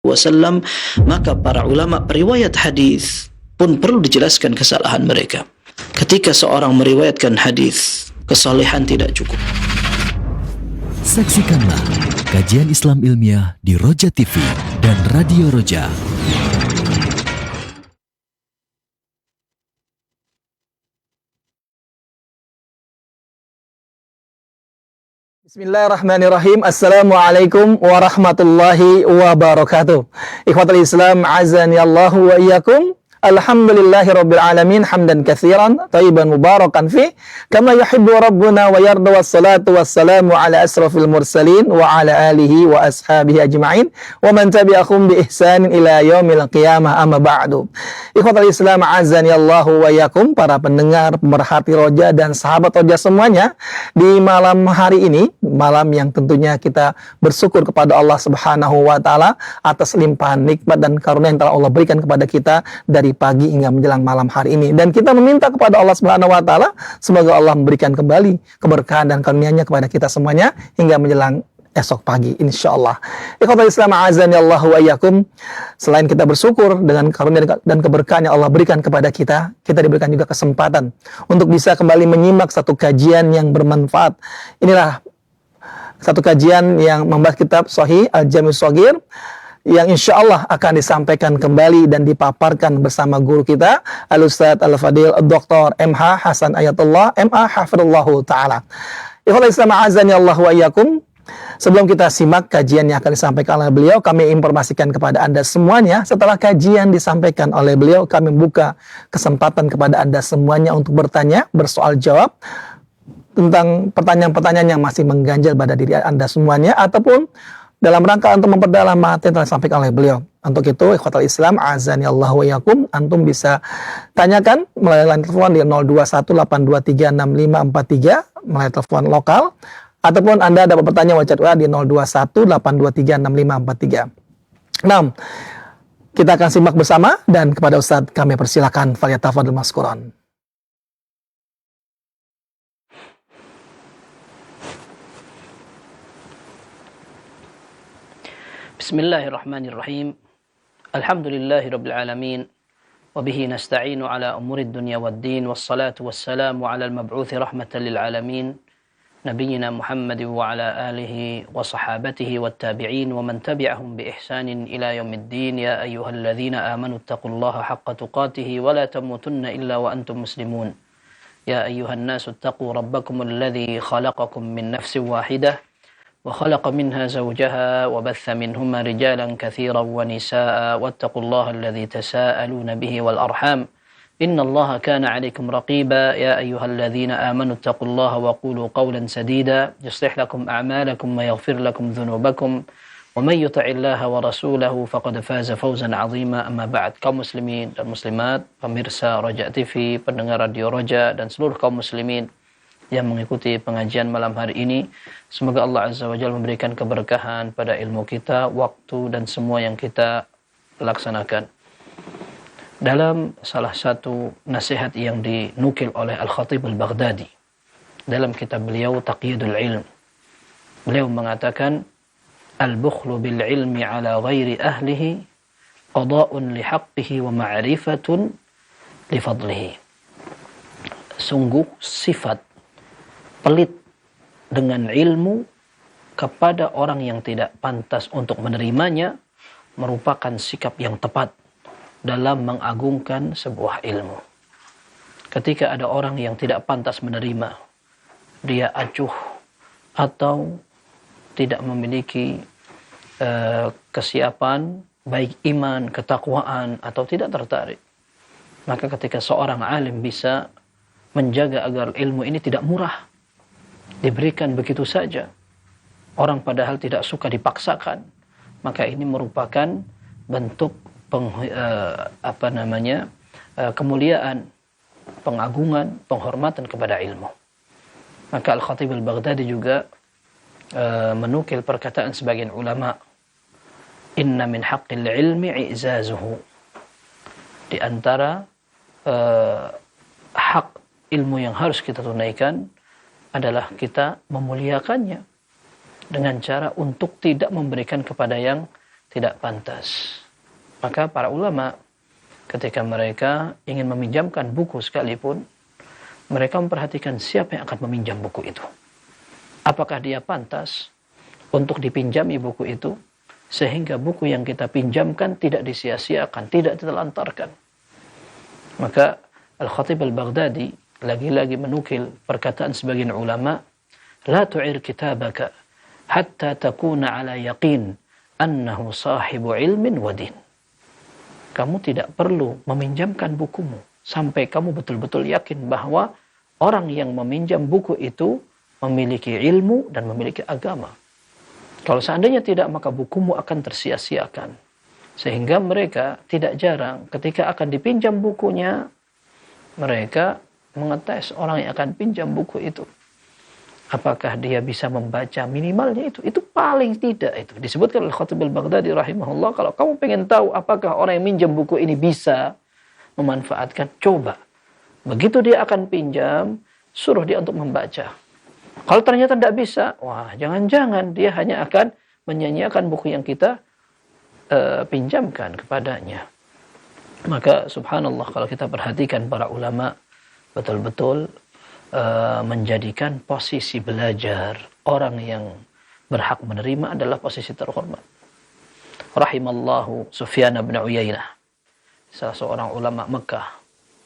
wasallam, maka para ulama periwayat hadis pun perlu dijelaskan kesalahan mereka. Ketika seorang meriwayatkan hadis, kesalehan tidak cukup. Saksikanlah kajian Islam ilmiah di Roja TV dan Radio Roja. Bismillahirrahmanirrahim. Assalamualaikum warahmatullahi wabarakatuh. Ikhwatul Islam, azani Allahu wa iyyakum. Alhamdulillahi rabbil alamin, hamdan katsiran thayyiban mubarakan fi kama yuhibbu rabbuna wa yarda, wassalatu wassalamu ala asrafil mursalin wa ala alihi wa ashabihi ajma'in wa man tabi'ahum bi ihsanin ila yaumil qiyamah, amma ba'du. Ikhwatul Islam, azani Allahu wa iyyakum, para pendengar, pemerhati Roja dan sahabat Roja semuanya, di malam hari ini, malam yang tentunya kita bersyukur kepada Allah Subhanahu wa taala atas limpahan nikmat dan karunia yang telah Allah berikan kepada kita dari pagi hingga menjelang malam hari ini, dan kita meminta kepada Allah Subhanahu wa taala semoga Allah memberikan kembali keberkahan dan karunia-Nya kepada kita semuanya hingga menjelang esok pagi insyaallah. Ikhwatul Islam, azani Allah wa iyyakum, selain kita bersyukur dengan karunia dan keberkahan yang Allah berikan kepada kita, kita diberikan juga kesempatan untuk bisa kembali menyimak satu kajian yang bermanfaat. Inilah satu kajian yang membahas kitab Sahih Al-Jami' Shaghir, yang insya Allah akan disampaikan kembali dan dipaparkan bersama guru kita Al-Ustadz Al-Fadil Dr. M.H. Hasan Ayatullah M.A. Hafidhullahu Ta'ala. Ikhwatul Islam, azani Allah wa iyyakum, sebelum kita simak kajian yang akan disampaikan oleh beliau, kami informasikan kepada Anda semuanya, setelah kajian disampaikan oleh beliau, kami membuka kesempatan kepada Anda semuanya untuk bertanya, bersoal jawab tentang pertanyaan-pertanyaan yang masih mengganjal pada diri Anda semuanya, ataupun dalam rangka untuk memperdalam materi yang telah disampaikan oleh beliau. Untuk itu, ikhwatul Islam, azani Allah wa iyyakum, antum bisa tanyakan melalui line telepon di 0218236543 melalui telepon lokal, ataupun Anda dapat bertanya WhatsApp WA di 0218236543. Nah, kita akan simak bersama, dan kepada Ustadz kami persilakan, falyatafadhal maskuran. Bismillahirrahmanirrahim. Alhamdulillahi rabbil alamin. Wabihi nasta'inu ala umuri dunya waddin. Wassalatu wassalamu ala al-mab'uthi rahmatan lil alamin. Nabiyyina Muhammad wa ala alihi wa sahabatihi wattabi'in wa man tabi'ahum bi ihsanin ila yaumiddin. Ya ayyuhalladzina amanu taqullaha haqqa tuqatihi wa la tamutunna illa wa antum muslimun. Ya ayyuhan nasu taqu rabbakum alladhi khalaqakum min nafsin wahidah وخلق منها زوجها وبث منهما رجالا كثيرا ونساء واتقوا الله الذي تساءلون به والأرحام إن الله كان عليكم رقيبا يا أيها الذين آمنوا اتقوا الله وقولوا قولا سديدا يصلح لكم أعمالكم ويغفر لكم ذنوبكم ومن يطع الله ورسوله فقد فاز فوزا عظيما. أما بعد, kaum muslimin dan muslimat, pemirsa Roja TV, pendengar Radio Roja, dan seluruh kaum muslimin yang mengikuti pengajian malam hari ini, semoga Allah Azza wa Jalla memberikan keberkahan pada ilmu kita, waktu, dan semua yang kita laksanakan. Dalam salah satu nasihat yang dinukil oleh Al-Khatib Al-Baghdadi dalam kitab beliau Taqyidul Ilm, beliau mengatakan, al-bukhlu bil ilmi ala ghairi ahlihi qada'un li haqqihi wa ma'rifatun li fadlihi. Sungguh sifat pelit dengan ilmu kepada orang yang tidak pantas untuk menerimanya merupakan sikap yang tepat dalam mengagungkan sebuah ilmu. Ketika ada orang yang tidak pantas menerima, dia acuh atau tidak memiliki kesiapan, baik iman, ketakwaan, atau tidak tertarik, maka ketika seorang alim bisa menjaga agar ilmu ini tidak murah, diberikan begitu saja, orang padahal tidak suka dipaksakan, maka ini merupakan bentuk kemuliaan, pengagungan, penghormatan kepada ilmu. Maka Al-Khatib Al-Baghdadi juga menukil perkataan sebagian ulama, inna min haqqil ilmi i'zazuhu, di antara hak ilmu yang harus kita tunaikan adalah kita memuliakannya dengan cara untuk tidak memberikan kepada yang tidak pantas. Maka para ulama ketika mereka ingin meminjamkan buku sekalipun, mereka memperhatikan siapa yang akan meminjam buku itu. Apakah dia pantas untuk dipinjami buku itu, sehingga buku yang kita pinjamkan tidak disia-siakan, tidak ditelantarkan. Maka Al-Khatib Al-Baghdadi lagi-lagi menukil perkataan sebagian ulama, la tu'ir kitabaka hatta takuna ala yaqin annahu sahibu ilmin wa din. Kamu tidak perlu meminjamkan bukumu sampai kamu betul-betul yakin bahwa orang yang meminjam buku itu memiliki ilmu dan memiliki agama. Kalau seandainya tidak, maka bukumu akan tersia-siakan. Sehingga mereka tidak jarang ketika akan dipinjam bukunya, mereka mengetes orang yang akan pinjam buku itu. Apakah dia bisa membaca minimalnya itu? Itu paling tidak itu. Disebutkan oleh Khatib Al-Baghdadi rahimahullah, kalau kamu pengen tahu apakah orang yang minjam buku ini bisa memanfaatkan, coba. Begitu dia akan pinjam, suruh dia untuk membaca. Kalau ternyata tidak bisa, wah jangan-jangan dia hanya akan menyanyiakan buku yang kita pinjamkan kepadanya. Maka subhanallah, kalau kita perhatikan para ulama betul-betul menjadikan posisi belajar orang yang berhak menerima adalah posisi terhormat. Rahimallahu Sufyan bin Uyainah, salah seorang ulama Mekah.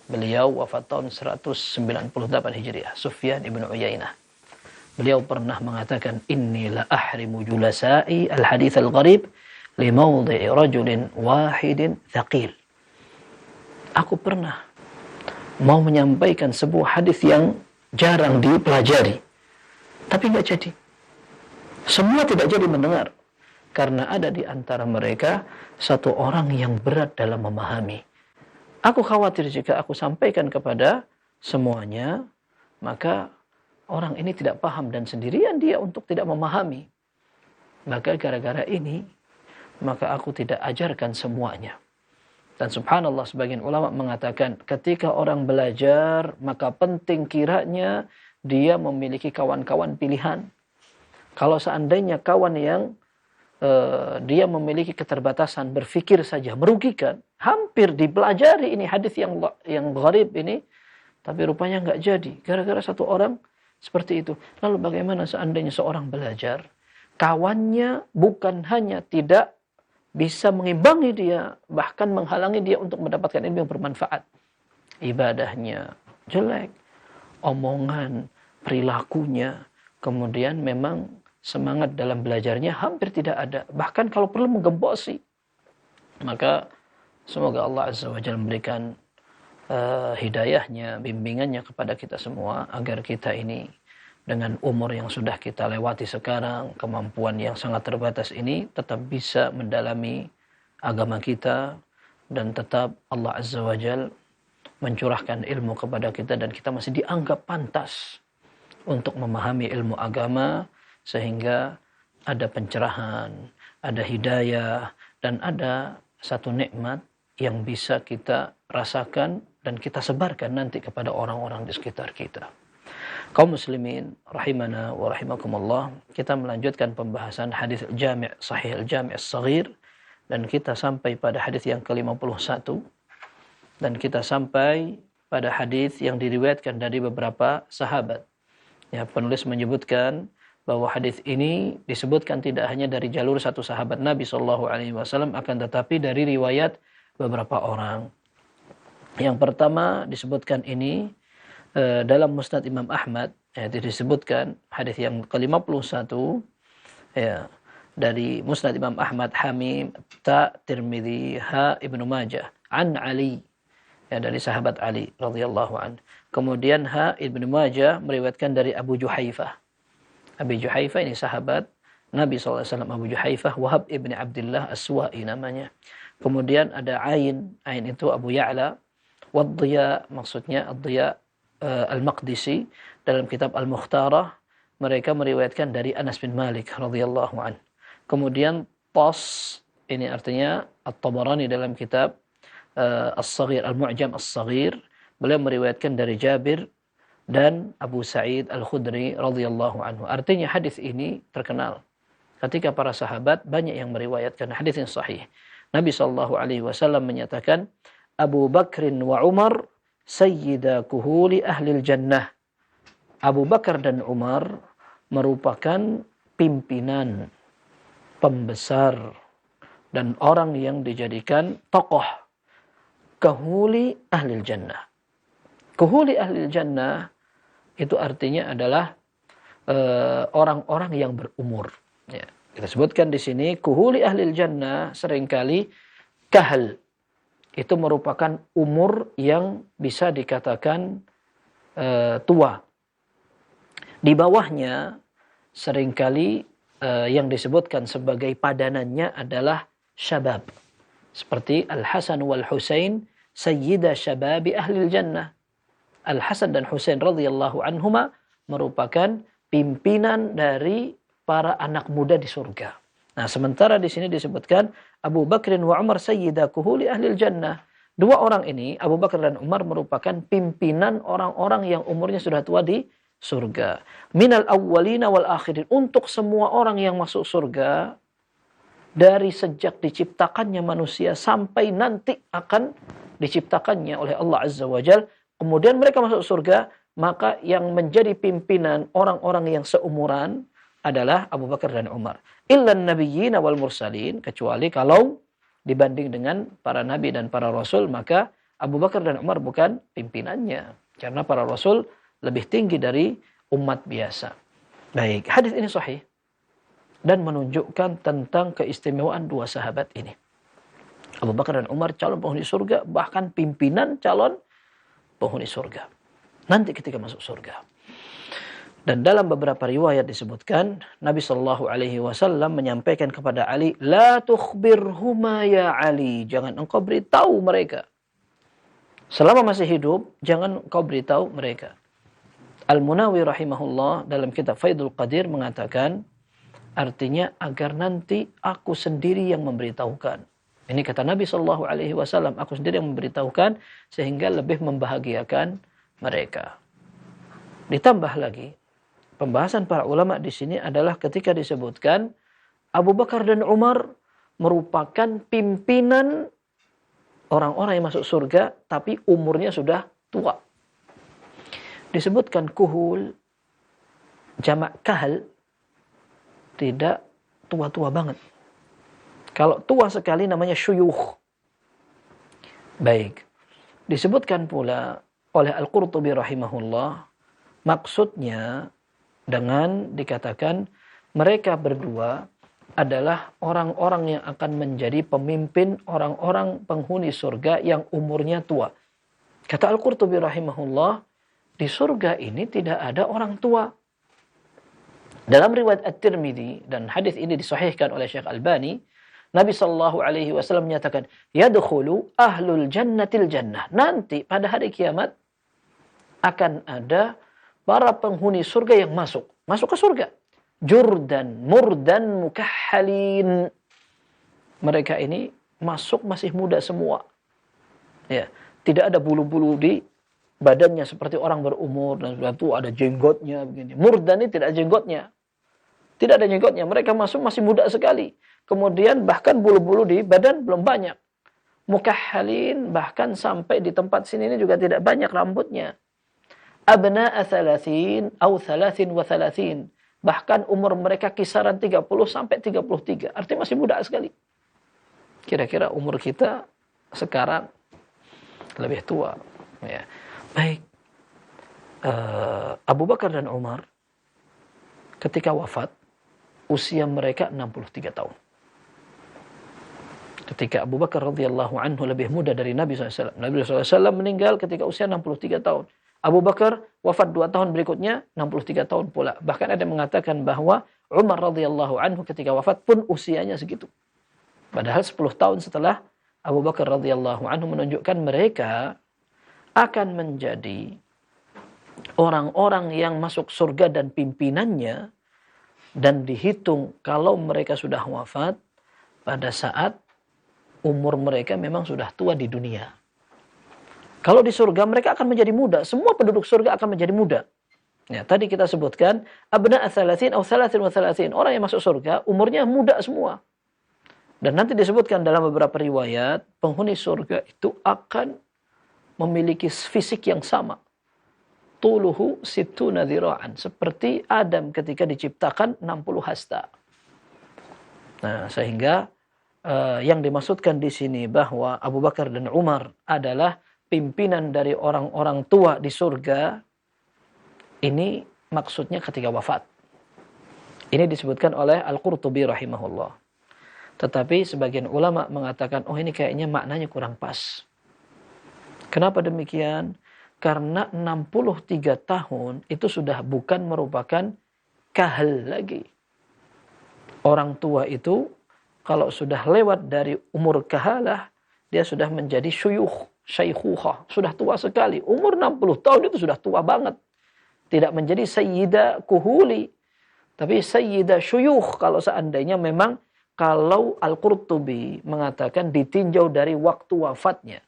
Beliau wafat tahun 198 Hijriah. Sufyan bin Uyainah. Beliau pernah mengatakan, inni la ahrimu julasai al-hadith al-gharib li mawdi'i rajulin wahidin thaqil. Aku pernah mau menyampaikan sebuah hadis yang jarang dipelajari, tapi nggak jadi. Semua tidak jadi mendengar karena ada di antara mereka satu orang yang berat dalam memahami. Aku khawatir jika aku sampaikan kepada semuanya, maka orang ini tidak paham dan sendirian dia untuk tidak memahami. Maka gara-gara ini, maka aku tidak ajarkan semuanya. Dan subhanallah, sebagian ulama mengatakan ketika orang belajar, maka penting kiranya dia memiliki kawan-kawan pilihan. Kalau seandainya kawan yang dia memiliki keterbatasan berfikir saja merugikan, hampir dipelajari ini hadis yang gharib ini, tapi rupanya nggak jadi gara-gara satu orang seperti itu. Lalu bagaimana seandainya seorang belajar, kawannya bukan hanya tidak bisa mengimbangi dia, bahkan menghalangi dia untuk mendapatkan ilmu yang bermanfaat. Ibadahnya jelek, omongan, perilakunya, kemudian memang semangat dalam belajarnya hampir tidak ada. Bahkan kalau perlu menggembosi. Maka semoga Allah Azza wa Jalla memberikan hidayahnya, bimbingannya kepada kita semua, agar kita ini dengan umur yang sudah kita lewati sekarang, kemampuan yang sangat terbatas ini, tetap bisa mendalami agama kita, dan tetap Allah Azza wa Jal mencurahkan ilmu kepada kita, dan kita masih dianggap pantas untuk memahami ilmu agama, sehingga ada pencerahan, ada hidayah, dan ada satu nikmat yang bisa kita rasakan dan kita sebarkan nanti kepada orang-orang di sekitar kita. Kaum muslimin rahimana wa rahimakumullah, kita melanjutkan pembahasan hadis al-Jami' Sahih al-Jami' as-Saghir, dan kita sampai pada hadis yang ke-51, dan kita sampai pada hadis yang diriwayatkan dari beberapa sahabat. Ya, penulis menyebutkan bahwa hadis ini disebutkan tidak hanya dari jalur satu sahabat Nabi SAW, akan tetapi dari riwayat beberapa orang. Yang pertama disebutkan ini dalam Musnad Imam Ahmad, yaitu disebutkan hadis yang ke-51 ya, dari Musnad Imam Ahmad, Hamim ta Tirmidzi ha Ibnu Majah an Ali, ya, dari sahabat Ali radhiyallahu an. Kemudian ha Ibnu Majah meriwayatkan dari Abu Juhaifah. Abu Juhaifah ini sahabat Nabi SAW, Abu Juhaifah Wahab ibn Abdullah As-Suwa'i namanya. Kemudian ada Ain itu Abu Ya'la, Wad-Dhiya, maksudnya Ad-Dhiya Al-Maqdisi dalam kitab Al-Mukhtarah, mereka meriwayatkan dari Anas bin Malik radhiyallahu an. Kemudian Tas, ini artinya At-Tabarani dalam kitab As-Saghir, Al-Mu'jam As-Saghir, beliau meriwayatkan dari Jabir dan Abu Sa'id Al-Khudri radhiyallahu anhu. Artinya hadis ini terkenal ketika para sahabat banyak yang meriwayatkan hadis yang sahih. Nabi SAW menyatakan, Abu Bakrin wa Umar sayyida kuhuli ahlil jannah. Abu Bakar dan Umar merupakan pimpinan, pembesar, dan orang yang dijadikan tokoh kuhuli ahlil jannah. Kuhuli ahlil jannah itu artinya adalah orang-orang yang berumur. Ya, kita sebutkan di sini kuhuli ahlil jannah seringkali kahal. Itu merupakan umur yang bisa dikatakan tua. Di bawahnya seringkali yang disebutkan sebagai padanannya adalah syabab. Seperti Al-Hasan wal Husain sayyida syababi ahlil jannah. Al-Hasan dan Husain radhiyallahu anhuma merupakan pimpinan dari para anak muda di surga. Nah, sementara di sini disebutkan Abu Bakrin wa Umar sayyida kuhuli ahlil jannah. Dua orang ini, Abu Bakar dan Umar, merupakan pimpinan orang-orang yang umurnya sudah tua di surga. Minal awwalina wal akhirin. Untuk semua orang yang masuk surga, dari sejak diciptakannya manusia sampai nanti akan diciptakannya oleh Allah Azza wa Jalla, kemudian mereka masuk surga, maka yang menjadi pimpinan orang-orang yang seumuran adalah Abu Bakar dan Umar. Illan nabiyyina wal mursalin, kecuali kalau dibanding dengan para nabi dan para rasul, maka Abu Bakar dan Umar bukan pimpinannya. Karena para rasul lebih tinggi dari umat biasa. Baik, hadis ini sahih dan menunjukkan tentang keistimewaan dua sahabat ini. Abu Bakar dan Umar calon penghuni surga, bahkan pimpinan calon penghuni surga. Nanti ketika masuk surga. Dan dalam beberapa riwayat disebutkan Nabi SAW menyampaikan kepada Ali, la tukhbirhuma ya Ali, jangan engkau beritahu mereka. Selama masih hidup, jangan engkau beritahu mereka. Al-Munawi rahimahullah dalam kitab Faidul Qadir mengatakan, artinya agar nanti aku sendiri yang memberitahukan. Ini kata Nabi SAW, aku sendiri yang memberitahukan sehingga lebih membahagiakan mereka. Ditambah lagi, pembahasan para ulama di sini adalah ketika disebutkan Abu Bakar dan Umar merupakan pimpinan orang-orang yang masuk surga, tapi umurnya sudah tua. Disebutkan kuhul, jamak kahal, tidak tua-tua banget. Kalau tua sekali namanya syuyukh. Baik. Disebutkan pula oleh Al-Qurtubi rahimahullah, maksudnya dengan dikatakan mereka berdua adalah orang-orang yang akan menjadi pemimpin orang-orang penghuni surga yang umurnya tua. Kata Al-Qurtubi rahimahullah, di surga ini tidak ada orang tua. Dalam riwayat At-Tirmidzi, dan hadis ini disahihkan oleh Syekh Albani, Nabi SAW menyatakan, yadkhulu ahlul jannatil jannah. Nanti pada hari kiamat akan ada para penghuni surga yang masuk ke surga. Jurdan, murdan, mukahhalin. Mereka ini masuk masih muda semua. Ya, tidak ada bulu-bulu di badannya seperti orang berumur dan sudah tua, ada jenggotnya begini. Murdan ini tidak ada jenggotnya. Tidak ada jenggotnya. Mereka masuk masih muda sekali. Kemudian bahkan bulu-bulu di badan belum banyak. Mukahhalin, bahkan sampai di tempat sini ini juga tidak banyak rambutnya. Abna'a thalathin atau thalathin wa thalathin. Bahkan umur mereka kisaran 30 sampai 33. Artinya masih muda sekali. Kira-kira umur kita sekarang lebih tua. Ya. Baik. Abu Bakar dan Umar ketika wafat, usia mereka 63 tahun. Ketika Abu Bakar radhiyallahu anhu lebih muda dari Nabi SAW. Nabi SAW meninggal ketika usia 63 tahun. Abu Bakar wafat 2 tahun berikutnya, 63 tahun pula. Bahkan ada yang mengatakan bahwa Umar radhiyallahu anhu ketika wafat pun usianya segitu. Padahal 10 tahun setelah Abu Bakar radhiyallahu anhu, menunjukkan mereka akan menjadi orang-orang yang masuk surga dan pimpinannya, dan dihitung kalau mereka sudah wafat pada saat umur mereka memang sudah tua di dunia. Kalau di surga mereka akan menjadi muda. Semua penduduk surga akan menjadi muda. Ya, tadi kita sebutkan abna ats-tsalatsin atau 33, orang yang masuk surga umurnya muda semua. Dan nanti disebutkan dalam beberapa riwayat, penghuni surga itu akan memiliki fisik yang sama. Tuluhu sittuna dzira'an, seperti Adam ketika diciptakan 60 hasta. Nah, sehingga yang dimaksudkan di sini bahwa Abu Bakar dan Umar adalah pimpinan dari orang-orang tua di surga, ini maksudnya ketika wafat. Ini disebutkan oleh Al-Qurtubi rahimahullah. Tetapi sebagian ulama mengatakan, oh ini kayaknya maknanya kurang pas. Kenapa demikian? Karena 63 tahun itu sudah bukan merupakan kahal lagi. Orang tua itu kalau sudah lewat dari umur kahalah, dia sudah menjadi syaikhuhah, sudah tua sekali. Umur 60 tahun itu sudah tua banget. Tidak menjadi sayyidah kuhuli, tapi sayyidah syuyukh kalau seandainya memang kalau Al-Qurtubi mengatakan ditinjau dari waktu wafatnya.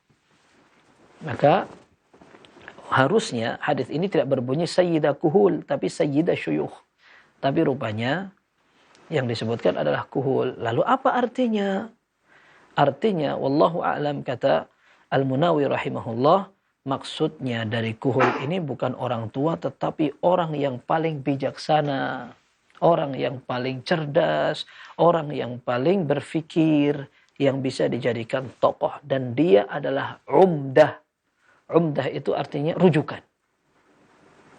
Maka harusnya hadis ini tidak berbunyi sayyidah kuhul, tapi sayyidah syuyukh. Tapi rupanya yang disebutkan adalah kuhul. Lalu apa artinya? Artinya, wallahu a'lam, kata Al-Munawi rahimahullah, maksudnya dari kuhul ini bukan orang tua, tetapi orang yang paling bijaksana, orang yang paling cerdas, orang yang paling berfikir, yang bisa dijadikan tokoh. Dan dia adalah umdah. Umdah itu artinya rujukan.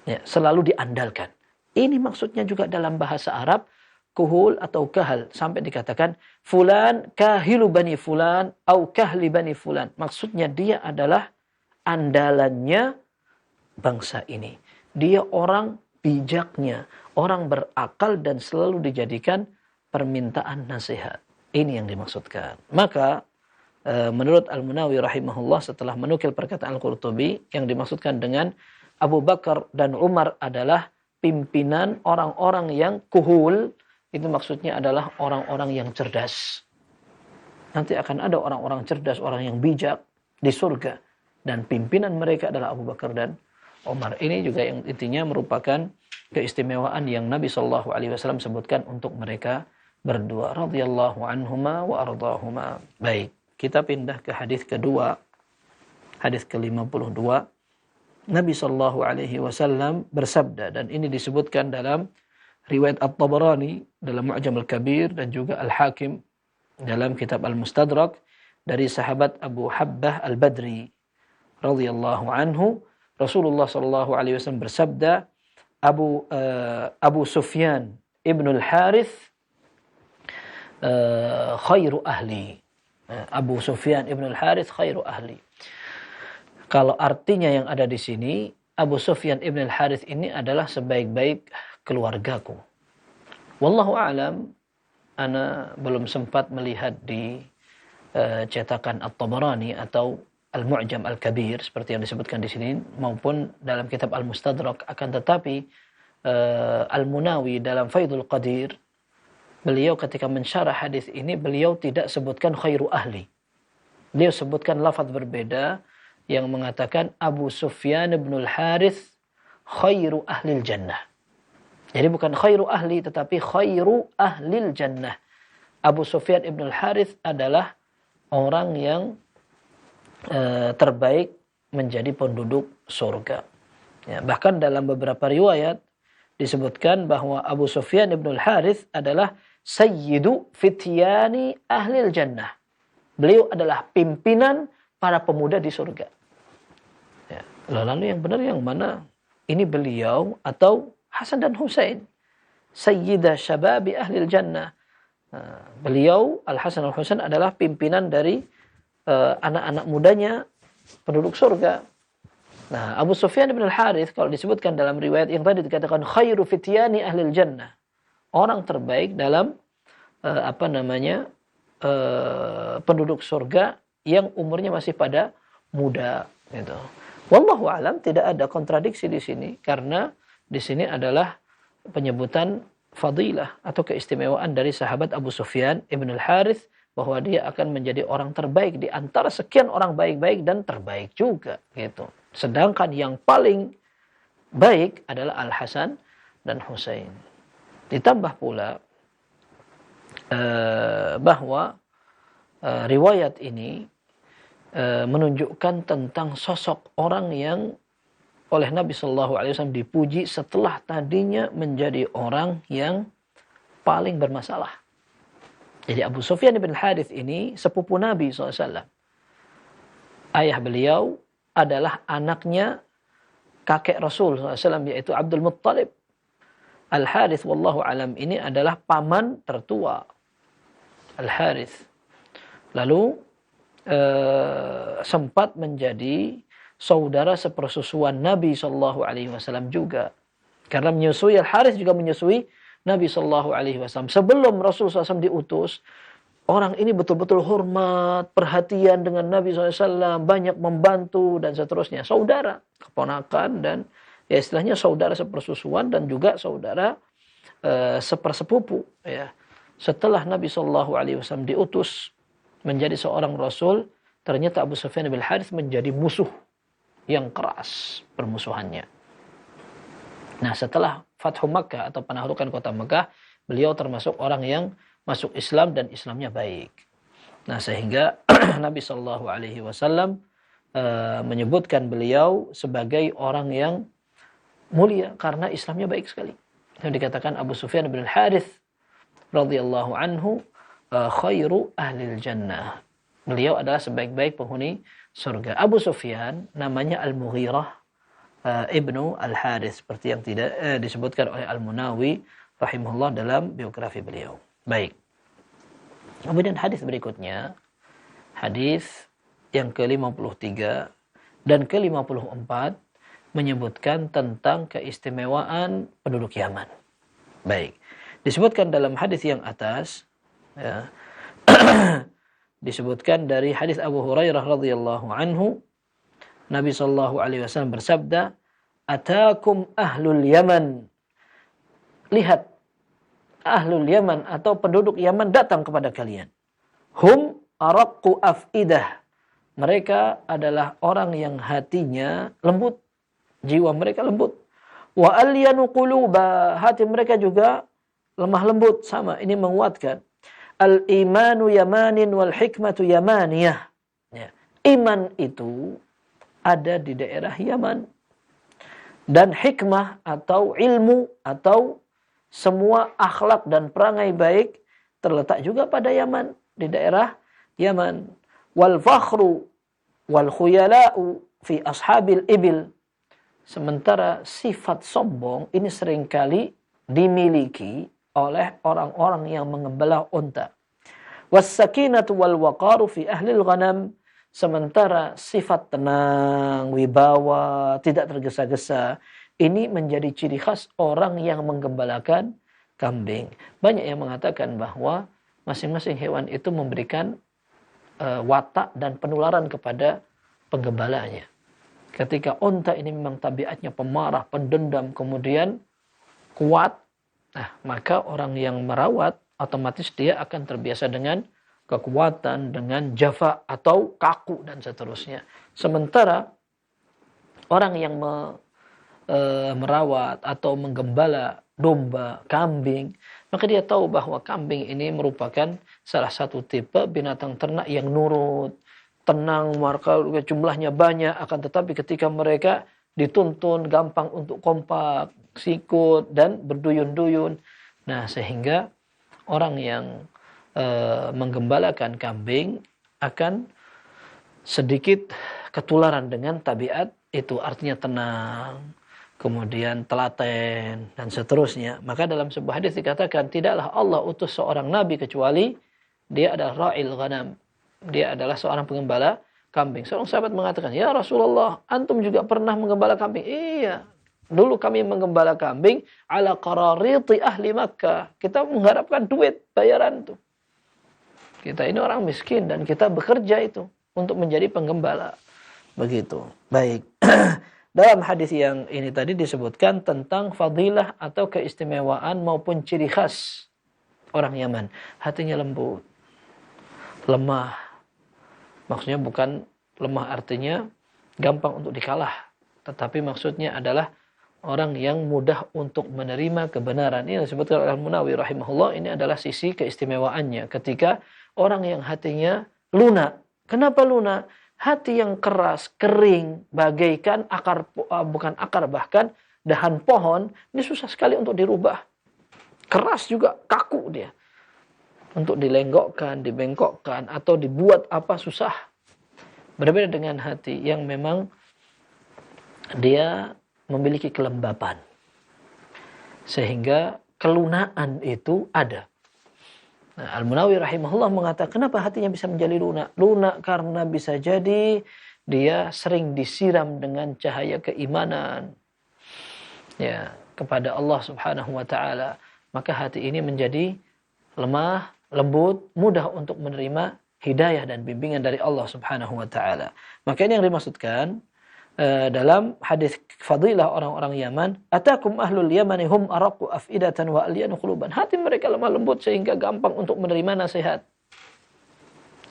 Ya, selalu diandalkan. Ini maksudnya juga dalam bahasa Arab, kuhul atau kahal, sampai dikatakan fulan kahilu bani fulan atau kahli bani fulan. Maksudnya dia adalah andalannya bangsa ini. Dia orang bijaknya, orang berakal dan selalu dijadikan permintaan nasihat. Ini yang dimaksudkan. Maka menurut Al-Munawi rahimahullah, setelah menukil perkataan Al-Qurtubi, yang dimaksudkan dengan Abu Bakar dan Umar adalah pimpinan orang-orang yang kuhul. Itu maksudnya adalah orang-orang yang cerdas. Nanti akan ada orang-orang cerdas, orang yang bijak di surga. Dan pimpinan mereka adalah Abu Bakar dan Umar. Ini juga yang intinya merupakan keistimewaan yang Nabi SAW sebutkan untuk mereka berdua. Radhiyallahu anhuma wa ardahuma. Baik, kita pindah ke hadis kedua. Hadis ke-52. Nabi SAW bersabda, dan ini disebutkan dalam riwayat At-Tabarani dalam Mu'jam Al-Kabir dan juga Al-Hakim dalam kitab Al-Mustadrak dari sahabat Abu Habbah Al-Badri radhiyallahu anhu, Rasulullah sallallahu alaihi wasallam bersabda, Abu Sufyan ibn al-Harith khairu ahli. Abu Sufyan ibn al-Harith khairu ahli. Kalau artinya yang ada di sini, Abu Sufyan ibn al-Harith ini adalah sebaik-baik keluargaku. Wallahu a'lam, ana belum sempat melihat di cetakan At-Tabarani atau Al-Mu'jam Al-Kabir seperti yang disebutkan di sini maupun dalam kitab Al-Mustadrak, akan tetapi Al-Munawi dalam Faidul Qadir, beliau ketika mensyarah hadis ini beliau tidak sebutkan khairu ahli. Beliau sebutkan lafaz berbeda yang mengatakan Abu Sufyan ibn al-Harith khairu ahlil jannah. Jadi bukan khairu ahli, tetapi khairu ahlil jannah. Abu Sufyan ibn al-Harith adalah orang yang terbaik menjadi penduduk surga. Ya, bahkan dalam beberapa riwayat disebutkan bahwa Abu Sufyan ibn al-Harith adalah sayyidu fityani ahlil jannah. Beliau adalah pimpinan para pemuda di surga. Ya, lalu yang benar yang mana? Ini beliau atau Hasan dan Husain, sayyidah syababi ahlil jannah. Beliau Al-Hasan Al-Husain adalah pimpinan dari anak-anak mudanya penduduk surga. Nah, Abu Sufyan bin Al-Harith kalau disebutkan dalam riwayat yang tadi dikatakan khairu fityani ahlil jannah, orang terbaik dalam penduduk surga yang umurnya masih pada muda gitu. Wallahu alam, tidak ada kontradiksi di sini karena di sini adalah penyebutan fadilah atau keistimewaan dari sahabat Abu Sufyan ibn al-Harith bahwa dia akan menjadi orang terbaik di antara sekian orang baik-baik dan terbaik juga gitu. Sedangkan yang paling baik adalah Al-Hasan dan Husain. Ditambah pula bahwa riwayat ini menunjukkan tentang sosok orang yang oleh Nabi Shallallahu Alaihi Wasallam dipuji setelah tadinya menjadi orang yang paling bermasalah. Jadi Abu Sufyan bin Harith ini sepupu Nabi SAW. Ayah beliau adalah anaknya kakek Rasul SAW, yaitu Abdul Muttalib. Al-Harith wallahu alam ini adalah paman tertua Al-Harith. Lalu sempat menjadi saudara sepersusuan Nabi Shallallahu Alaihi Wasallam juga, karena menyusui Al-Harith juga menyusui Nabi Shallallahu Alaihi Wasallam. Sebelum Rasul SAW diutus, orang ini betul-betul hormat, perhatian dengan Nabi SAW, banyak membantu dan seterusnya. Saudara, keponakan dan ya istilahnya saudara sepersusuan dan juga saudara sepersepupu. Ya. Setelah Nabi Shallallahu Alaihi Wasallam diutus menjadi seorang Rasul, ternyata Abu Sufyan bin Harith menjadi musuh yang keras permusuhannya. Nah, setelah Fathu Makkah atau penaklukan kota Makkah, beliau termasuk orang yang masuk Islam dan Islamnya baik. Nah, sehingga Nabi Shallallahu Alaihi Wasallam menyebutkan beliau sebagai orang yang mulia karena Islamnya baik sekali. Yang dikatakan Abu Sufyan bin Harith radhiyallahu anhu khairu ahlil jannah. Beliau adalah sebaik-baik penghuni surga. Abu Sufyan namanya Al-Mughirah ibnu Al-Harith, seperti yang tidak disebutkan oleh Al-Munawi rahimahullah dalam biografi beliau. Baik. Kemudian hadis berikutnya, hadis yang ke-53 dan ke-54 menyebutkan tentang keistimewaan penduduk Yaman. Baik. Disebutkan dalam hadis yang atas, ya, disebutkan dari hadis Abu Hurairah radhiyallahu anhu, Nabi sallallahu alaihi wasallam bersabda, "Atakum ahlul Yaman." Lihat, ahlul Yaman atau penduduk Yaman datang kepada kalian. Hum araqqu afidah. Mereka adalah orang yang hatinya lembut, jiwa mereka lembut. Wa alyanu quluba, hati mereka juga lemah lembut, sama. Ini menguatkan. Al-imanu yamanin wal hikmatu yamaniyah. Ya. Iman itu ada di daerah Yaman. Dan hikmah atau ilmu atau semua akhlak dan perangai baik terletak juga pada Yaman, di daerah Yaman. Wal fakhru wal khuyala'u fi ashabil ibil. Sementara sifat sombong ini seringkali dimiliki oleh orang-orang yang mengembala unta. Was-sakinatu wal waqaru fi ahlil ghanam. Sementara sifat tenang, wibawa, tidak tergesa-gesa, ini menjadi ciri khas orang yang menggembalakan kambing. Banyak yang mengatakan bahwa masing-masing hewan itu memberikan watak dan penularan kepada penggembalanya. Ketika unta ini memang tabiatnya pemarah, pendendam, kemudian kuat, nah, maka orang yang merawat otomatis dia akan terbiasa dengan kekuatan, dengan jafa atau kaku dan seterusnya. Sementara orang yang merawat atau menggembala domba, kambing, maka dia tahu bahwa kambing ini merupakan salah satu tipe binatang ternak yang nurut, tenang, maka jumlahnya banyak, akan tetapi ketika mereka dituntun gampang untuk kompak, sikut dan berduyun-duyun. Nah, sehingga orang yang menggembalakan kambing akan sedikit ketularan dengan tabiat itu, artinya tenang, kemudian telaten dan seterusnya. Maka dalam sebuah hadis dikatakan, tidaklah Allah utus seorang nabi kecuali dia adalah ra'il ghanam. Dia adalah seorang penggembala kambing. Seorang sahabat mengatakan, "Ya Rasulullah, antum juga pernah menggembala kambing?" "Iya. Dulu kami menggembala kambing ala qarariti ahli Makkah." Kita mengharapkan duit bayaran itu. Kita ini orang miskin dan kita bekerja itu untuk menjadi penggembala. Begitu. Baik. Dalam hadis yang ini tadi disebutkan tentang fadilah atau keistimewaan maupun ciri khas orang Yaman. Hatinya lembut, lemah. Maksudnya bukan lemah artinya gampang untuk dikalah, tetapi maksudnya adalah orang yang mudah untuk menerima kebenaran. Ini disebutkan oleh Al-Munawi rahimahullah, ini adalah sisi keistimewaannya ketika orang yang hatinya lunak. Kenapa lunak? Hati yang keras, kering, bagaikan bukan akar, bahkan dahan pohon, ini susah sekali untuk dirubah. Keras juga, kaku dia. Untuk dilenggokkan, dibengkokkan, atau dibuat apa susah. Berbeda dengan hati yang memang dia memiliki kelembapan. Sehingga kelunaan itu ada. Nah, Al-Munawi rahimahullah mengatakan, kenapa hatinya bisa menjadi lunak? Lunak karena bisa jadi dia sering disiram dengan cahaya keimanan ya kepada Allah Subhanahu wa taala. Maka hati ini menjadi lemah, lembut, mudah untuk menerima hidayah dan bimbingan dari Allah Subhanahu wa taala. Maka ini yang dimaksudkan dalam hadis fadilah orang-orang Yaman, atakum ahlul yamani hum araqu afidatan wa alyanu quluban. Hati mereka lemah lembut sehingga gampang untuk menerima nasihat.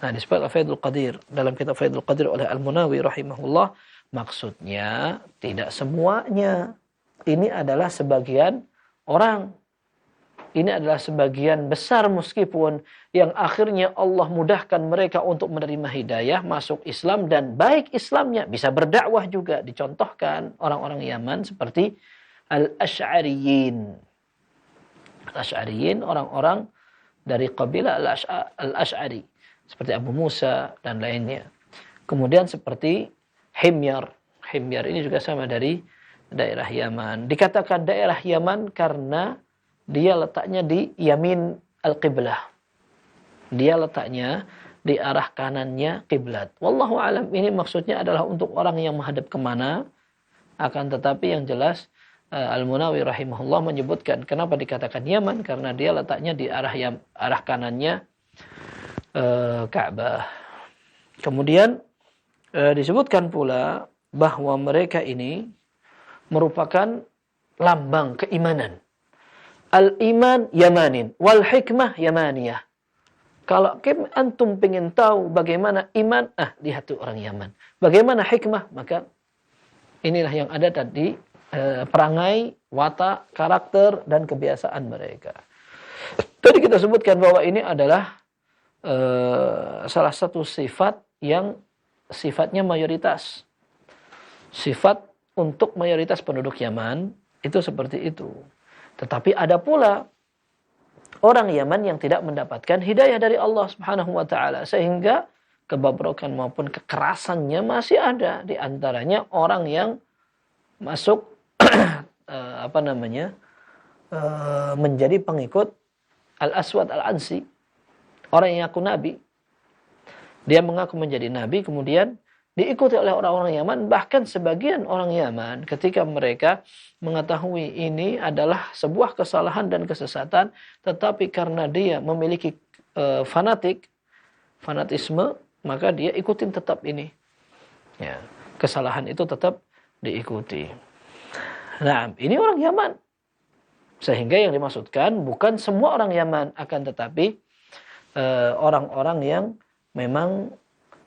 Nah, disebut Faidul Qadir dalam kitab Faidul Qadir oleh Al-Munawi rahimahullah, maksudnya tidak semuanya. Ini adalah sebagian orang. Ini adalah sebagian besar, meskipun yang akhirnya Allah mudahkan mereka untuk menerima hidayah, masuk Islam, dan baik Islamnya, bisa berdakwah juga. Dicontohkan orang-orang Yaman seperti Al-Asy'ariyin. Al-Asy'ariyin, orang-orang dari kabilah Al-Asy'ari. Seperti Abu Musa dan lainnya. Kemudian seperti Himyar. Himyar ini juga sama dari daerah Yaman. Dikatakan daerah Yaman karena dia letaknya di yamin al-qiblah. Dia letaknya di arah kanannya kiblat. Wallahu alam, ini maksudnya adalah untuk orang yang menghadap kemana. Akan tetapi yang jelas Al-Munawi rahimahullah menyebutkan kenapa dikatakan Yaman, karena dia letaknya di arah kanannya Ka'bah. Kemudian disebutkan pula bahwa mereka ini merupakan lambang keimanan. Al-iman yamanin, wal hikmah yamaniyah. Kalau antum pengen tahu bagaimana iman, lihat tuh orang Yaman. Bagaimana hikmah, maka inilah yang ada tadi, perangai, watak, karakter, dan kebiasaan mereka. Tadi kita sebutkan bahwa ini adalah salah satu sifat yang sifatnya mayoritas. Sifat untuk mayoritas penduduk Yaman itu seperti itu. Tetapi ada pula orang Yaman yang tidak mendapatkan hidayah dari Allah Subhanahu wa taala, sehingga kebabrokan maupun kekerasannya masih ada. Di antaranya orang yang masuk menjadi pengikut Al-Aswad Al-Ansi, orang yang ngaku nabi. Dia mengaku menjadi nabi, kemudian diikuti oleh orang-orang Yaman. Bahkan sebagian orang Yaman ketika mereka mengetahui ini adalah sebuah kesalahan dan kesesatan, tetapi karena dia memiliki fanatisme, maka dia ikutin tetap ini. Ya, kesalahan itu tetap diikuti. Nah, ini orang Yaman. Sehingga yang dimaksudkan bukan semua orang Yaman, akan tetapi orang-orang yang memang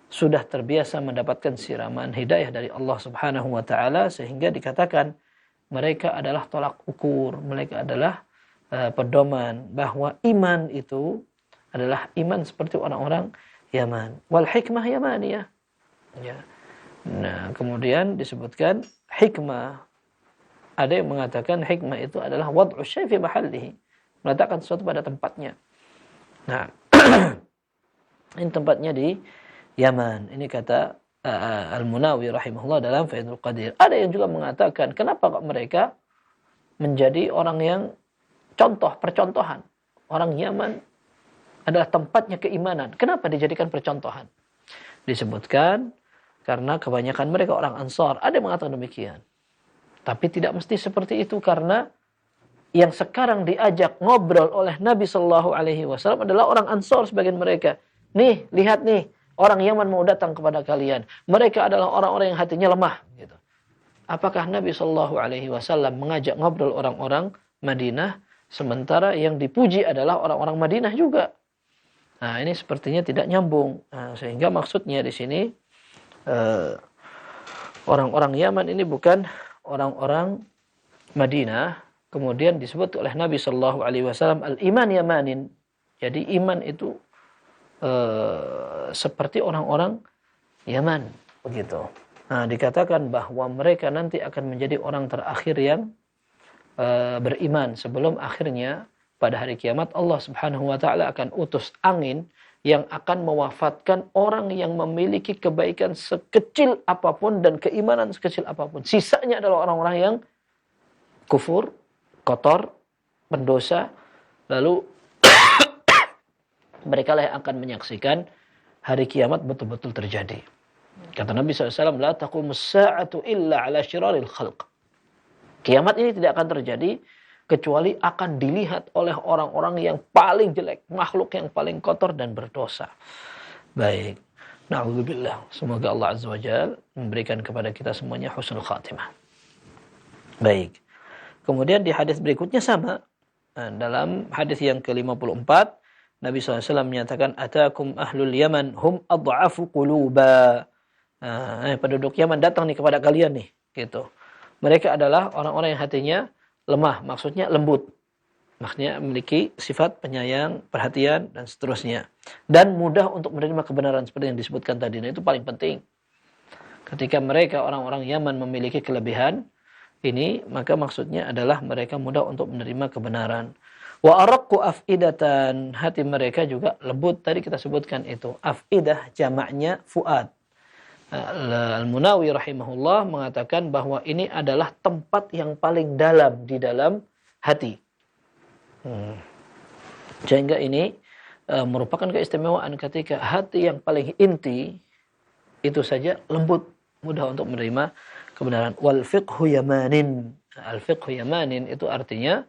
sudah terbiasa mendapatkan siraman hidayah dari Allah Subhanahu wa taala, sehingga dikatakan mereka adalah tolak ukur, mereka adalah pedoman bahwa iman itu adalah iman seperti orang-orang Yaman. Wal hikmah yamaniyah. Ya. Nah, kemudian disebutkan hikmah. Ada yang mengatakan hikmah itu adalah wad'u syai' fi mahallihi, meletakkan sesuatu pada tempatnya. Nah, ini tempatnya di Yaman. Ini kata Al-Munawi rahimahullah dalam Faidul Qadir. Ada yang juga mengatakan kenapa kok mereka menjadi orang yang percontohan. Orang Yaman adalah tempatnya keimanan. Kenapa dijadikan percontohan? Disebutkan karena kebanyakan mereka orang Ansar. Ada yang mengatakan demikian. Tapi tidak mesti seperti itu, karena yang sekarang diajak ngobrol oleh Nabi Shallallahu Alaihi Wasallam adalah orang Ansar sebagian mereka. Nih, lihat nih. Orang Yaman mau datang kepada kalian. Mereka adalah orang-orang yang hatinya lemah. Gitu. Apakah Nabi Shallallahu Alaihi Wasallam mengajak ngobrol orang-orang Madinah, sementara yang dipuji adalah orang-orang Madinah juga? Nah, ini sepertinya tidak nyambung. Nah, sehingga maksudnya di sini orang-orang Yaman ini bukan orang-orang Madinah, kemudian disebut oleh Nabi Shallallahu Alaihi Wasallam al-iman yamanin. Jadi iman itu seperti orang-orang Yaman, begitu. Nah, dikatakan bahwa mereka nanti akan menjadi orang terakhir yang beriman sebelum akhirnya pada hari kiamat Allah Subhanahu wa taala akan utus angin yang akan mewafatkan orang yang memiliki kebaikan sekecil apapun dan keimanan sekecil apapun. Sisanya adalah orang-orang yang kufur, kotor, pendosa, lalu mereka lah yang akan menyaksikan hari kiamat betul-betul terjadi. Kata Nabi SAW, la taqumus sa'atu illa ala syiraril khalq. Kiamat ini tidak akan terjadi kecuali akan dilihat oleh orang-orang yang paling jelek, makhluk yang paling kotor dan berdosa. Baik. Na'udzubillah. Semoga Allah Azza wa Jalla memberikan kepada kita semuanya husnul khatimah. Baik. Kemudian di hadis berikutnya sama. Dalam hadis yang ke-54, Nabi SAW menyatakan, Atakum ahlul Yaman hum ad'afu quluba. Penduduk Yaman datang nih kepada kalian nih, gitu. Mereka adalah orang-orang yang hatinya lemah, maksudnya lembut. Maksudnya memiliki sifat penyayang, perhatian, dan seterusnya. Dan mudah untuk menerima kebenaran seperti yang disebutkan tadi. Nah, itu paling penting. Ketika mereka orang-orang Yaman memiliki kelebihan ini, maka maksudnya adalah mereka mudah untuk menerima kebenaran. Wa araqqu afidatan, hati mereka juga lembut. Tadi kita sebutkan itu. Afidah jamaknya fuad. Al-Munawi rahimahullah mengatakan bahwa ini adalah tempat yang paling dalam di dalam hati. Sehingga ini merupakan keistimewaan ketika hati yang paling inti itu saja lembut, mudah untuk menerima kebenaran. Wal fiqhu yamanin. Al-fiqhu yamanin itu artinya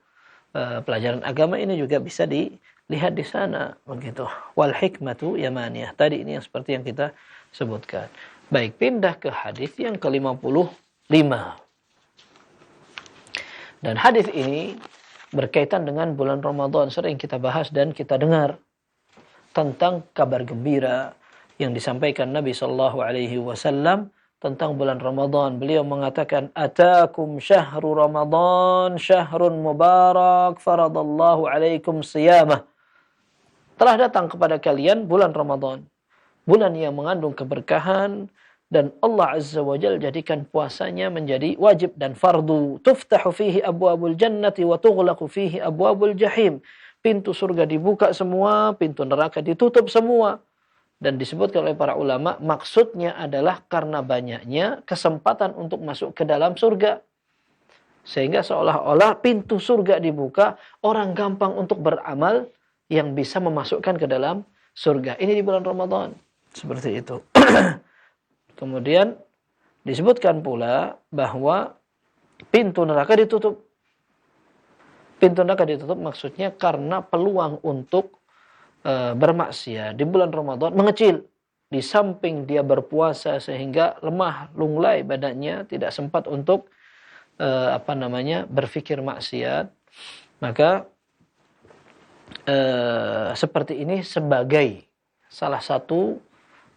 pelajaran agama ini juga bisa dilihat di sana, begitu. Wal hikmatu yamaniyah. Tadi ini yang seperti yang kita sebutkan. Baik, pindah ke hadis yang ke-55. Dan hadis ini berkaitan dengan bulan Ramadan. Sering kita bahas dan kita dengar tentang kabar gembira yang disampaikan Nabi sallallahu alaihi wasallam tentang bulan Ramadan. Beliau mengatakan, Atakum syahru Ramadan, syahrun mubarak, faradallahu alaikum siyamah. Telah datang kepada kalian bulan Ramadan. Bulan yang mengandung keberkahan, dan Allah Azza wa Jalla jadikan puasanya menjadi wajib dan fardu. Tuftahu fihi abwabul jannati wa tughlaqu fihi abwabul jahim. Pintu surga dibuka semua, pintu neraka ditutup semua. Dan disebutkan oleh para ulama, maksudnya adalah karena banyaknya kesempatan untuk masuk ke dalam surga. Sehingga seolah-olah pintu surga dibuka, orang gampang untuk beramal yang bisa memasukkan ke dalam surga. Ini di bulan Ramadan. Seperti itu. Kemudian disebutkan pula bahwa pintu neraka ditutup. Pintu neraka ditutup maksudnya karena peluang untuk bermaksiat di bulan Ramadan mengecil. Di samping dia berpuasa sehingga lemah, lunglai badannya, tidak sempat untuk berpikir maksiat. Maka seperti ini sebagai salah satu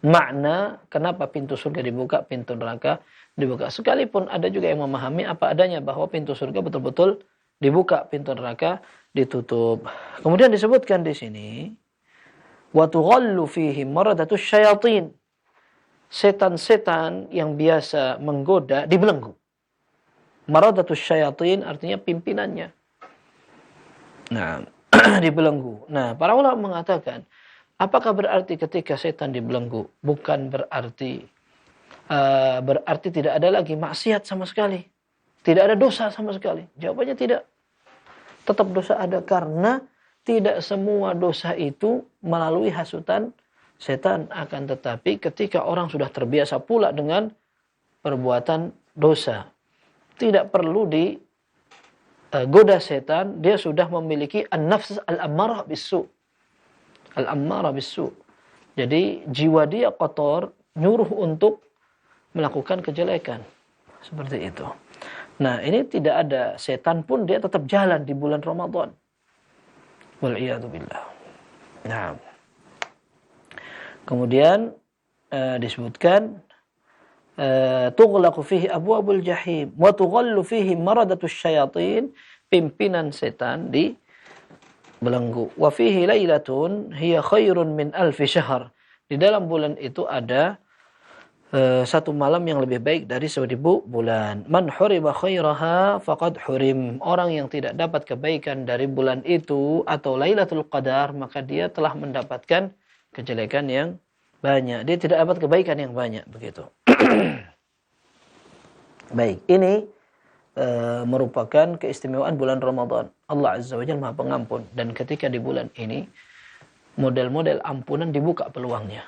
makna kenapa pintu surga dibuka, pintu neraka dibuka. Sekalipun ada juga yang memahami apa adanya bahwa pintu surga betul-betul dibuka, pintu neraka ditutup. Kemudian disebutkan di sini, wa tughallu fihi maradatus syayatin. Setan-setan yang biasa menggoda dibelenggu. Maradatus syayatin artinya pimpinannya. Nah, dibelenggu. Nah, para ulama mengatakan, apakah berarti ketika setan dibelenggu bukan berarti tidak ada lagi maksiat sama sekali? Tidak ada dosa sama sekali? Jawabannya tidak. Tetap dosa ada karena tidak semua dosa itu melalui hasutan setan. Akan tetapi ketika orang sudah terbiasa pula dengan perbuatan dosa, tidak perlu digoda setan, dia sudah memiliki an-nafs al-ammarah bis-su'. Al-ammarah bis-su'. Jadi jiwa dia kotor, nyuruh untuk melakukan kejelekan. Seperti itu. Nah, ini tidak ada setan pun dia tetap jalan di bulan Ramadan. Wal'iyadu billah. Nah. Kemudian disebutkan tughlaqu fihi abwabul jahim wa tughallu fihi maradatus syayatin, pimpinan setan di belenggu. Wa fihi lailatun hiya khairun min alfi syahr. Di dalam bulan itu ada satu malam yang lebih baik dari 1000 bulan. Man hurima khairaha faqad hurim. Orang yang tidak dapat kebaikan dari bulan itu atau Lailatul Qadar, maka dia telah mendapatkan kejelekan yang banyak. Dia tidak dapat kebaikan yang banyak, begitu. Baik, ini merupakan keistimewaan bulan Ramadan. Allah Azza wa Jalla Maha Pengampun, dan ketika di bulan ini model-model ampunan dibuka peluangnya.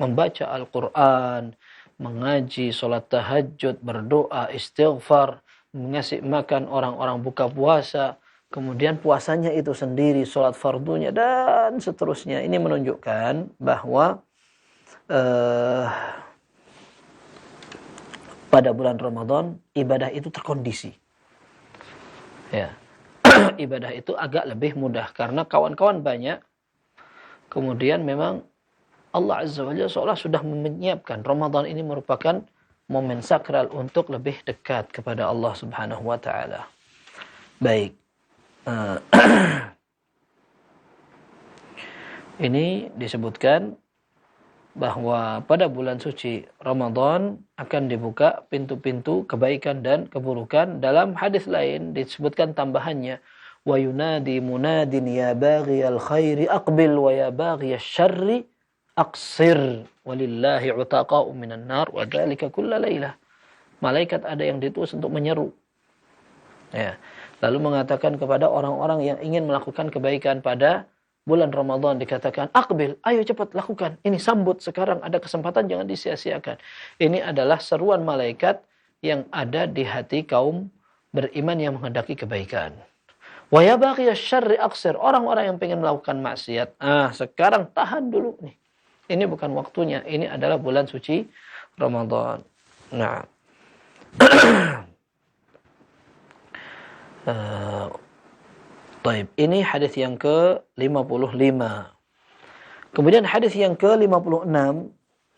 Membaca Al-Quran, mengaji, sholat tahajud, berdoa, istighfar, mengasih makan orang-orang buka puasa, kemudian puasanya itu sendiri, sholat fardunya, dan seterusnya. Ini menunjukkan bahwa pada bulan Ramadan ibadah itu terkondisi. Ya. Ibadah itu agak lebih mudah karena kawan-kawan banyak. Kemudian memang Allah Azza wa Jalla seolah sudah menyiapkan Ramadan ini merupakan momen sakral untuk lebih dekat kepada Allah Subhanahu wa taala. Baik. Ini disebutkan bahwa pada bulan suci Ramadan akan dibuka pintu-pintu kebaikan dan keburukan. Dalam hadis lain disebutkan tambahannya, wa yunadi munadin ya baghiyal khairi aqbil wa ya baghiyasy syarri aqsir walillahi utaqa'u minan nar wa dzalika kulla lailah. Malaikat ada yang ditulis untuk menyeru. Ya. Lalu mengatakan kepada orang-orang yang ingin melakukan kebaikan pada bulan Ramadan, dikatakan, aqbil, ayo cepat lakukan. Ini sambut sekarang, ada kesempatan, jangan disia-siakan. Ini adalah seruan malaikat yang ada di hati kaum beriman yang menghendaki kebaikan. Wa ya baghiyasy syarri aqsir, orang-orang yang ingin melakukan maksiat. Sekarang tahan dulu nih. Ini bukan waktunya. Ini adalah bulan suci Ramadan. Nah. Baik, ini hadis yang ke-55. Kemudian hadis yang ke-56,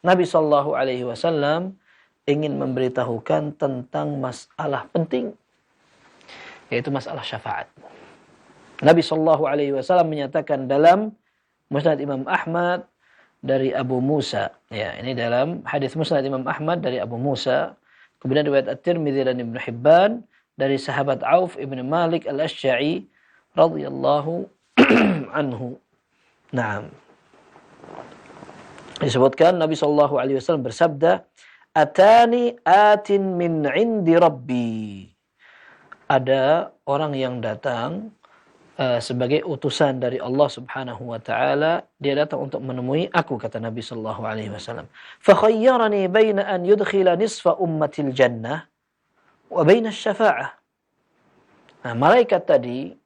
Nabi sallallahu alaihi wasallam ingin memberitahukan tentang masalah penting, yaitu masalah syafaat. Nabi sallallahu alaihi wasallam menyatakan dalam Musnad Imam Ahmad dari Abu Musa. Ya, ini dalam hadis Musnad Imam Ahmad dari Abu Musa. Kemudian riwayat At-Tirmidzi dan Ibnu Hibban dari sahabat Auf ibn Malik al-Asy'ari radhiyallahu anhu. Naam. Disebutkan Nabi sallallahu alaihi wasallam bersabda, "Atani atin min 'indi rabbi." Ada orang yang datang sebagai utusan dari Allah Subhanahu wa taala, dia datang untuk menemui aku, kata Nabi sallallahu alaihi wasallam. Fa khayyarani baina an yudkhila nisfa ummatil jannah wa baina asy-syafa'ah. Nah, malaikat tadi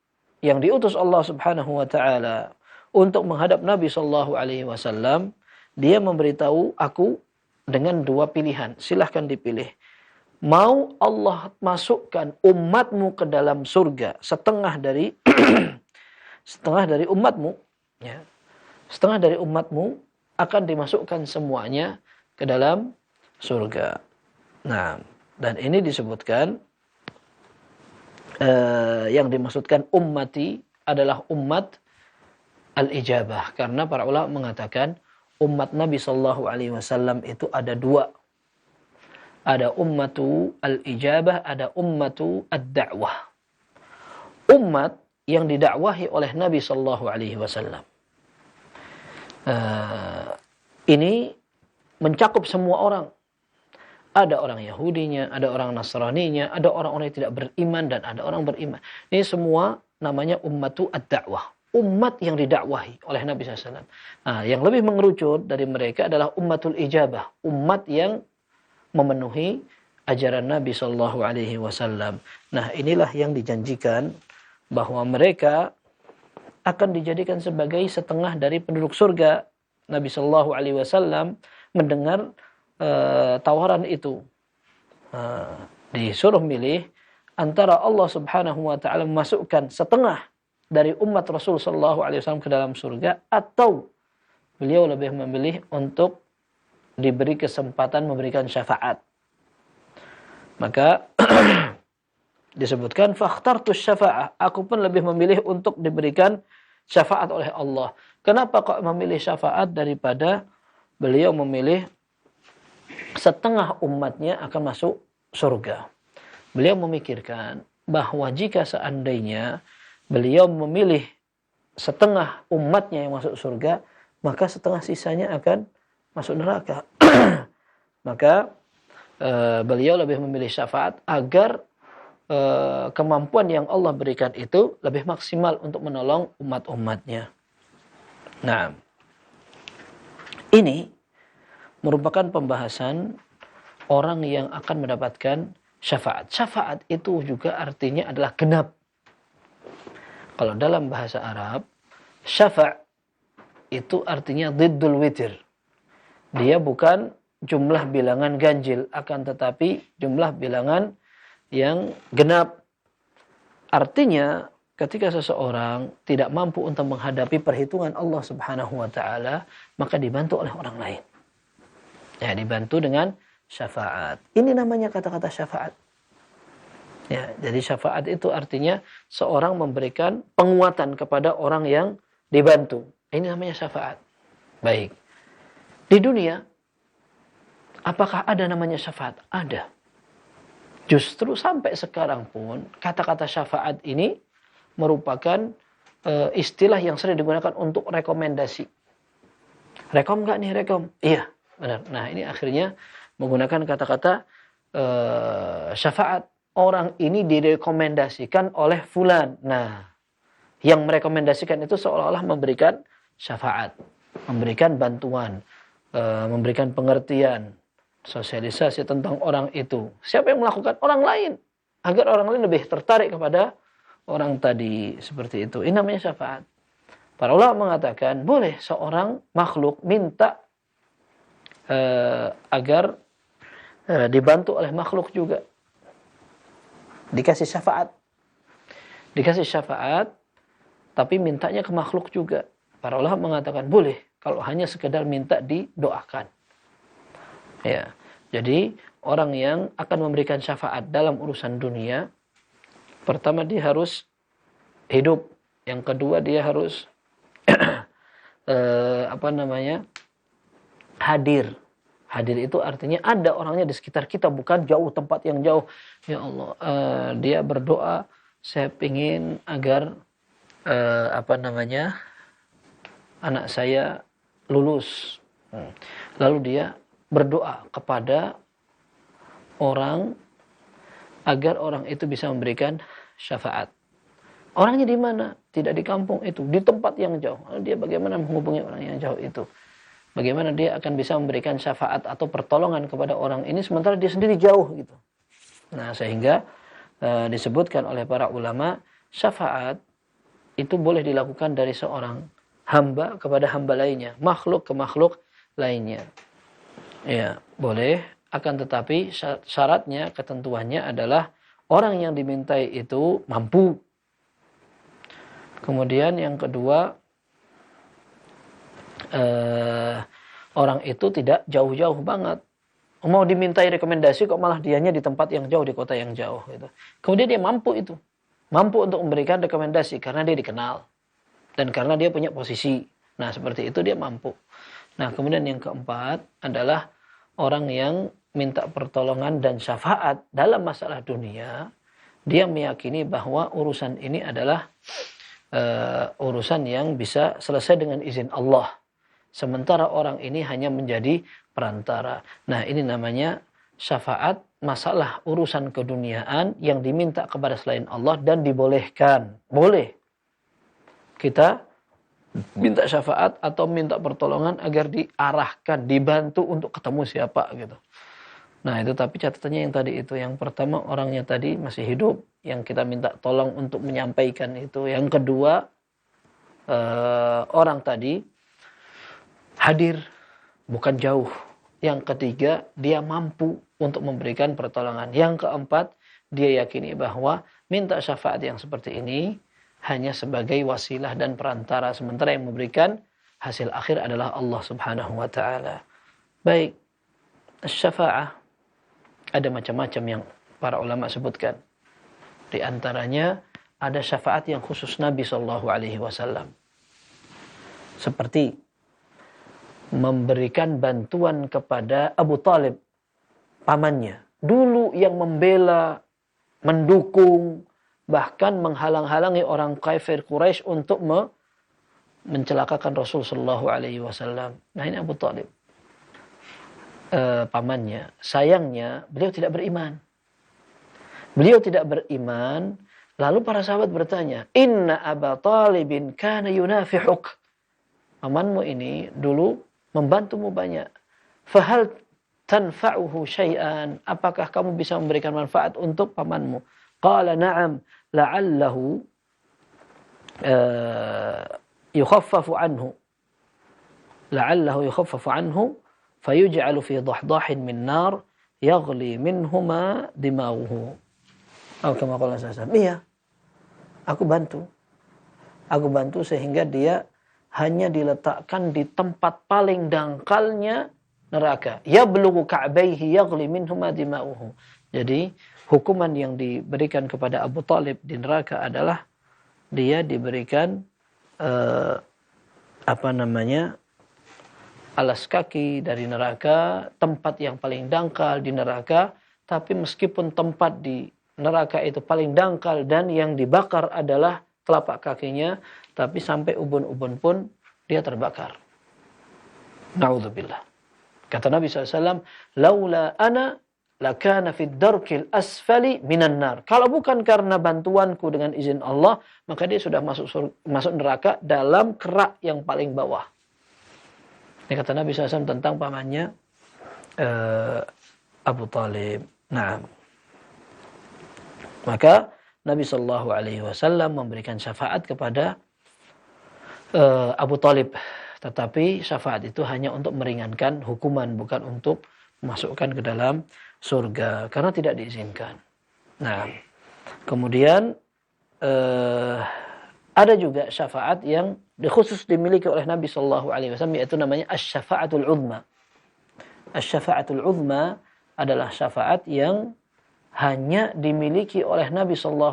yang diutus Allah Subhanahu wa taala untuk menghadap Nabi sallallahu alaihi wasallam, dia memberitahu aku dengan dua pilihan. Silahkan dipilih. Mau Allah masukkan umatmu ke dalam surga setengah dari umatmu, ya. Setengah dari umatmu akan dimasukkan semuanya ke dalam surga. Nah, dan ini disebutkan yang dimaksudkan ummati adalah umat al-ijabah, karena para ulama mengatakan umat Nabi sallallahu alaihi wasallam itu ada dua. Ada ummatu al-ijabah, ada ummatu ad-da'wah. Umat yang didakwahi oleh Nabi sallallahu alaihi wasallam. Ini mencakup semua orang. Ada orang Yahudinya, ada orang Nasraninya, ada orang-orang yang tidak beriman, dan ada orang beriman. Ini semua namanya ummatu ad-da'wah. Umat yang didakwahi oleh Nabi SAW. Yang lebih mengerucut dari mereka adalah ummatul ijabah. Umat yang memenuhi ajaran Nabi Sallallahu Alaihi Wasallam. Nah, inilah yang dijanjikan bahwa mereka akan dijadikan sebagai setengah dari penduduk surga. Nabi Sallallahu Alaihi Wasallam mendengar tawaran itu. Disuruh milih antara Allah Subhanahu Wa Taala memasukkan setengah dari umat Rasul Sallallahu Alaihi Wasallam ke dalam surga, atau beliau lebih memilih untuk diberi kesempatan memberikan syafaat. Maka disebutkan fakhtartus syafa'ah, aku pun lebih memilih untuk diberikan syafaat oleh Allah. Kenapa kok memilih syafaat daripada beliau memilih setengah umatnya akan masuk surga? Beliau memikirkan bahwa jika seandainya beliau memilih setengah umatnya yang masuk surga, maka setengah sisanya akan masuk neraka. Maka beliau lebih memilih syafaat agar kemampuan yang Allah berikan itu lebih maksimal untuk menolong umat-umatnya. Nah, ini merupakan pembahasan orang yang akan mendapatkan syafaat. Syafaat itu juga artinya adalah genap. Kalau dalam bahasa Arab, syafa' itu artinya diddul witir. Dia bukan jumlah bilangan ganjil, akan tetapi jumlah bilangan yang genap. Artinya ketika seseorang tidak mampu untuk menghadapi perhitungan Allah Subhanahu wa taala, maka dibantu oleh orang lain. Ya, dibantu dengan syafaat. Ini namanya kata-kata syafaat. Ya, jadi syafaat itu artinya seorang memberikan penguatan kepada orang yang dibantu. Ini namanya syafaat. Baik. Di dunia, apakah ada namanya syafaat? Ada. Justru sampai sekarang pun kata-kata syafaat ini merupakan istilah yang sering digunakan untuk rekomendasi. Rekom nggak nih, rekom? Iya, benar. Nah, ini akhirnya menggunakan kata-kata syafaat. Orang ini direkomendasikan oleh fulan. Nah, yang merekomendasikan itu seolah-olah memberikan syafaat, memberikan bantuan, memberikan pengertian, sosialisasi tentang orang itu. Siapa yang melakukan? Orang lain. Agar orang lain lebih tertarik kepada orang tadi. Seperti itu. Ini namanya syafaat. Para ulama mengatakan, boleh seorang makhluk minta agar dibantu oleh makhluk juga. Dikasih syafaat. Dikasih syafaat, tapi mintanya ke makhluk juga. Para ulama mengatakan, boleh. Kalau hanya sekedar minta didoakan. Ya, jadi orang yang akan memberikan syafaat dalam urusan dunia, pertama dia harus hidup, yang kedua dia harus hadir. Hadir itu artinya ada orangnya di sekitar kita, bukan jauh, tempat yang jauh. Ya Allah, dia berdoa, saya ingin agar anak saya lulus. Lalu dia berdoa kepada orang agar orang itu bisa memberikan syafaat. Orangnya di mana? Tidak di kampung itu, di tempat yang jauh. Lalu dia bagaimana menghubungi orang yang jauh itu? Bagaimana dia akan bisa memberikan syafaat atau pertolongan kepada orang ini sementara dia sendiri jauh gitu. Nah, sehingga disebutkan oleh para ulama, syafaat itu boleh dilakukan dari seorang hamba kepada hamba lainnya, makhluk ke makhluk lainnya. Ya, boleh, akan tetapi syaratnya, ketentuannya adalah orang yang dimintai itu mampu. Kemudian yang kedua, orang itu tidak jauh-jauh banget. Mau dimintai rekomendasi kok malah dianya di tempat yang jauh, di kota yang jauh gitu. Kemudian dia mampu itu. Mampu untuk memberikan rekomendasi karena dia dikenal dan karena dia punya posisi. Nah, seperti itu dia mampu. Nah, kemudian yang keempat adalah orang yang minta pertolongan dan syafaat dalam masalah dunia. Dia meyakini bahwa urusan ini adalah urusan yang bisa selesai dengan izin Allah. Sementara orang ini hanya menjadi perantara. Nah, ini namanya syafaat, masalah urusan keduniaan yang diminta kepada selain Allah dan dibolehkan. Boleh kita minta syafaat atau minta pertolongan agar diarahkan, dibantu untuk ketemu siapa gitu. Nah, itu tapi catatannya yang tadi itu. Yang pertama, orangnya tadi masih hidup, yang kita minta tolong untuk menyampaikan itu. Yang kedua, orang tadi hadir, bukan jauh. Yang ketiga, dia mampu untuk memberikan pertolongan. Yang keempat, dia yakini bahwa minta syafaat yang seperti ini hanya sebagai wasilah dan perantara. Sementara yang memberikan hasil akhir adalah Allah Subhanahu wa ta'ala. Baik, Syafa'ah ada macam-macam yang para ulama sebutkan. Di antaranya ada syafaat yang khusus Nabi sallallahu alaihi wasallam. Seperti memberikan bantuan kepada Abu Talib, pamannya. Dulu yang membela, mendukung, bahkan menghalang-halangi orang kafir Quraisy untuk mencelakakan Rasul sallallahu alaihi wasallam. Nah, ini Abu Talib. Pamannya. Sayangnya beliau tidak beriman. Beliau tidak beriman. Lalu para sahabat bertanya, Inna Aba Talibin kana yunafihuk. Pamanmu ini dulu membantumu banyak. Fahal tanfa'uhu syai'an. Apakah kamu bisa memberikan manfaat untuk pamanmu? Qala na'am la'allahu yukhaffafu anhu. La'allahu yukhaffafu anhu fayuj'alu fi dahdahin min nar yaghli minhuma dimauhu. Kama qala sallallahu. Iya. Aku bantu sehingga dia hanya diletakkan di tempat paling dangkalnya neraka. Yablughu ka'baihi yaghli minhuma dimauhu. Jadi hukuman yang diberikan kepada Abu Talib di neraka adalah dia diberikan alas kaki dari neraka, tempat yang paling dangkal di neraka, tapi meskipun tempat di neraka itu paling dangkal dan yang dibakar adalah telapak kakinya, tapi sampai ubun-ubun pun dia terbakar. Na'udzubillah. Kata Nabi SAW, laula ana lakana fid darkil asfali minan nar. Kalau bukan karena bantuanku dengan izin Allah, maka dia sudah masuk neraka dalam kerak yang paling bawah. Ini kata Nabi SAW tentang pamannya Abu Talib. Nah, maka Nabi SAW memberikan syafaat kepada Abu Talib. Tetapi syafaat itu hanya untuk meringankan hukuman, bukan untuk memasukkan ke dalam surga. Karena tidak diizinkan. Nah, kemudian ada juga syafaat yang khusus dimiliki oleh Nabi SAW, yaitu namanya asy-syafa'atul uzma. Asy-syafa'atul uzma adalah syafaat yang hanya dimiliki oleh Nabi SAW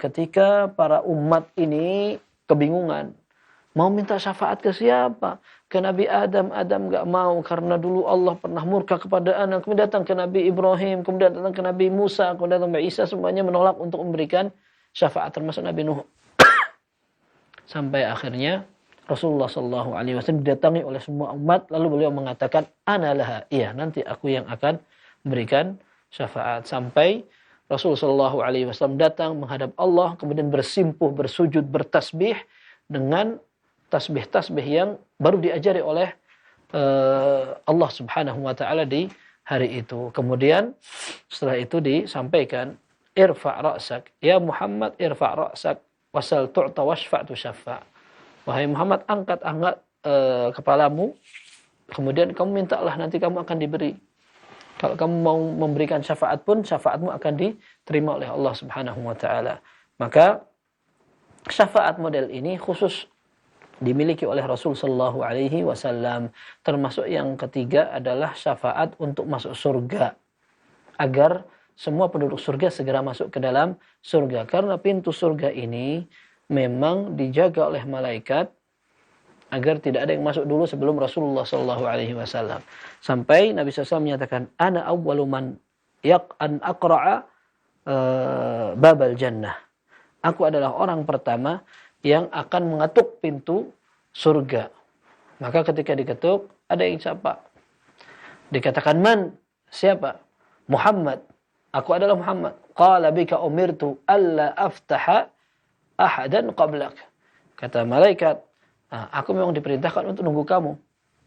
ketika para umat ini kebingungan. Mau minta syafaat ke siapa? Ke Nabi Adam. Adam gak mau karena dulu Allah pernah murka kepada anak. Kemudian datang ke Nabi Ibrahim. Kemudian datang ke Nabi Musa. Kemudian datang ke Isa. Semuanya menolak untuk memberikan syafaat, termasuk Nabi Nuh. Sampai akhirnya Rasulullah SAW didatangi oleh semua umat. Lalu beliau mengatakan, ana laha. Iya, nanti aku yang akan memberikan syafaat. Sampai Rasulullah SAW datang menghadap Allah. Kemudian bersimpuh, bersujud, bertasbih. Dengan tasbih-tasbih yang baru diajari oleh Allah Subhanahu wa ta'ala di hari itu. Kemudian setelah itu disampaikan, irfa' ra'sak. Ya Muhammad, irfa' ra'sak. Wasal tu'ta washfa' tu syafa'. Wahai Muhammad, angkat kepalamu, kemudian kamu mintalah, nanti kamu akan diberi. Kalau kamu mau memberikan syafaat pun, syafaatmu akan diterima oleh Allah Subhanahu wa ta'ala. Maka syafaat model ini khusus dimiliki oleh Rasul sallallahu alaihi wasallam. Termasuk yang ketiga adalah syafaat untuk masuk surga, agar semua penduduk surga segera masuk ke dalam surga. Karena pintu surga ini memang dijaga oleh malaikat agar tidak ada yang masuk dulu sebelum Rasulullah SAW. Sampai Nabi SAW menyatakan, Ana awwalu man an aqra'a babal jannah. Aku adalah orang pertama yang akan mengetuk pintu surga. Maka ketika diketuk, ada yang sapa. Dikatakan, man? Siapa? Muhammad. Aku adalah Muhammad. Qala bika umirtu alla aftaha ahadan qablak. Kata malaikat, aku memang diperintahkan untuk nunggu kamu.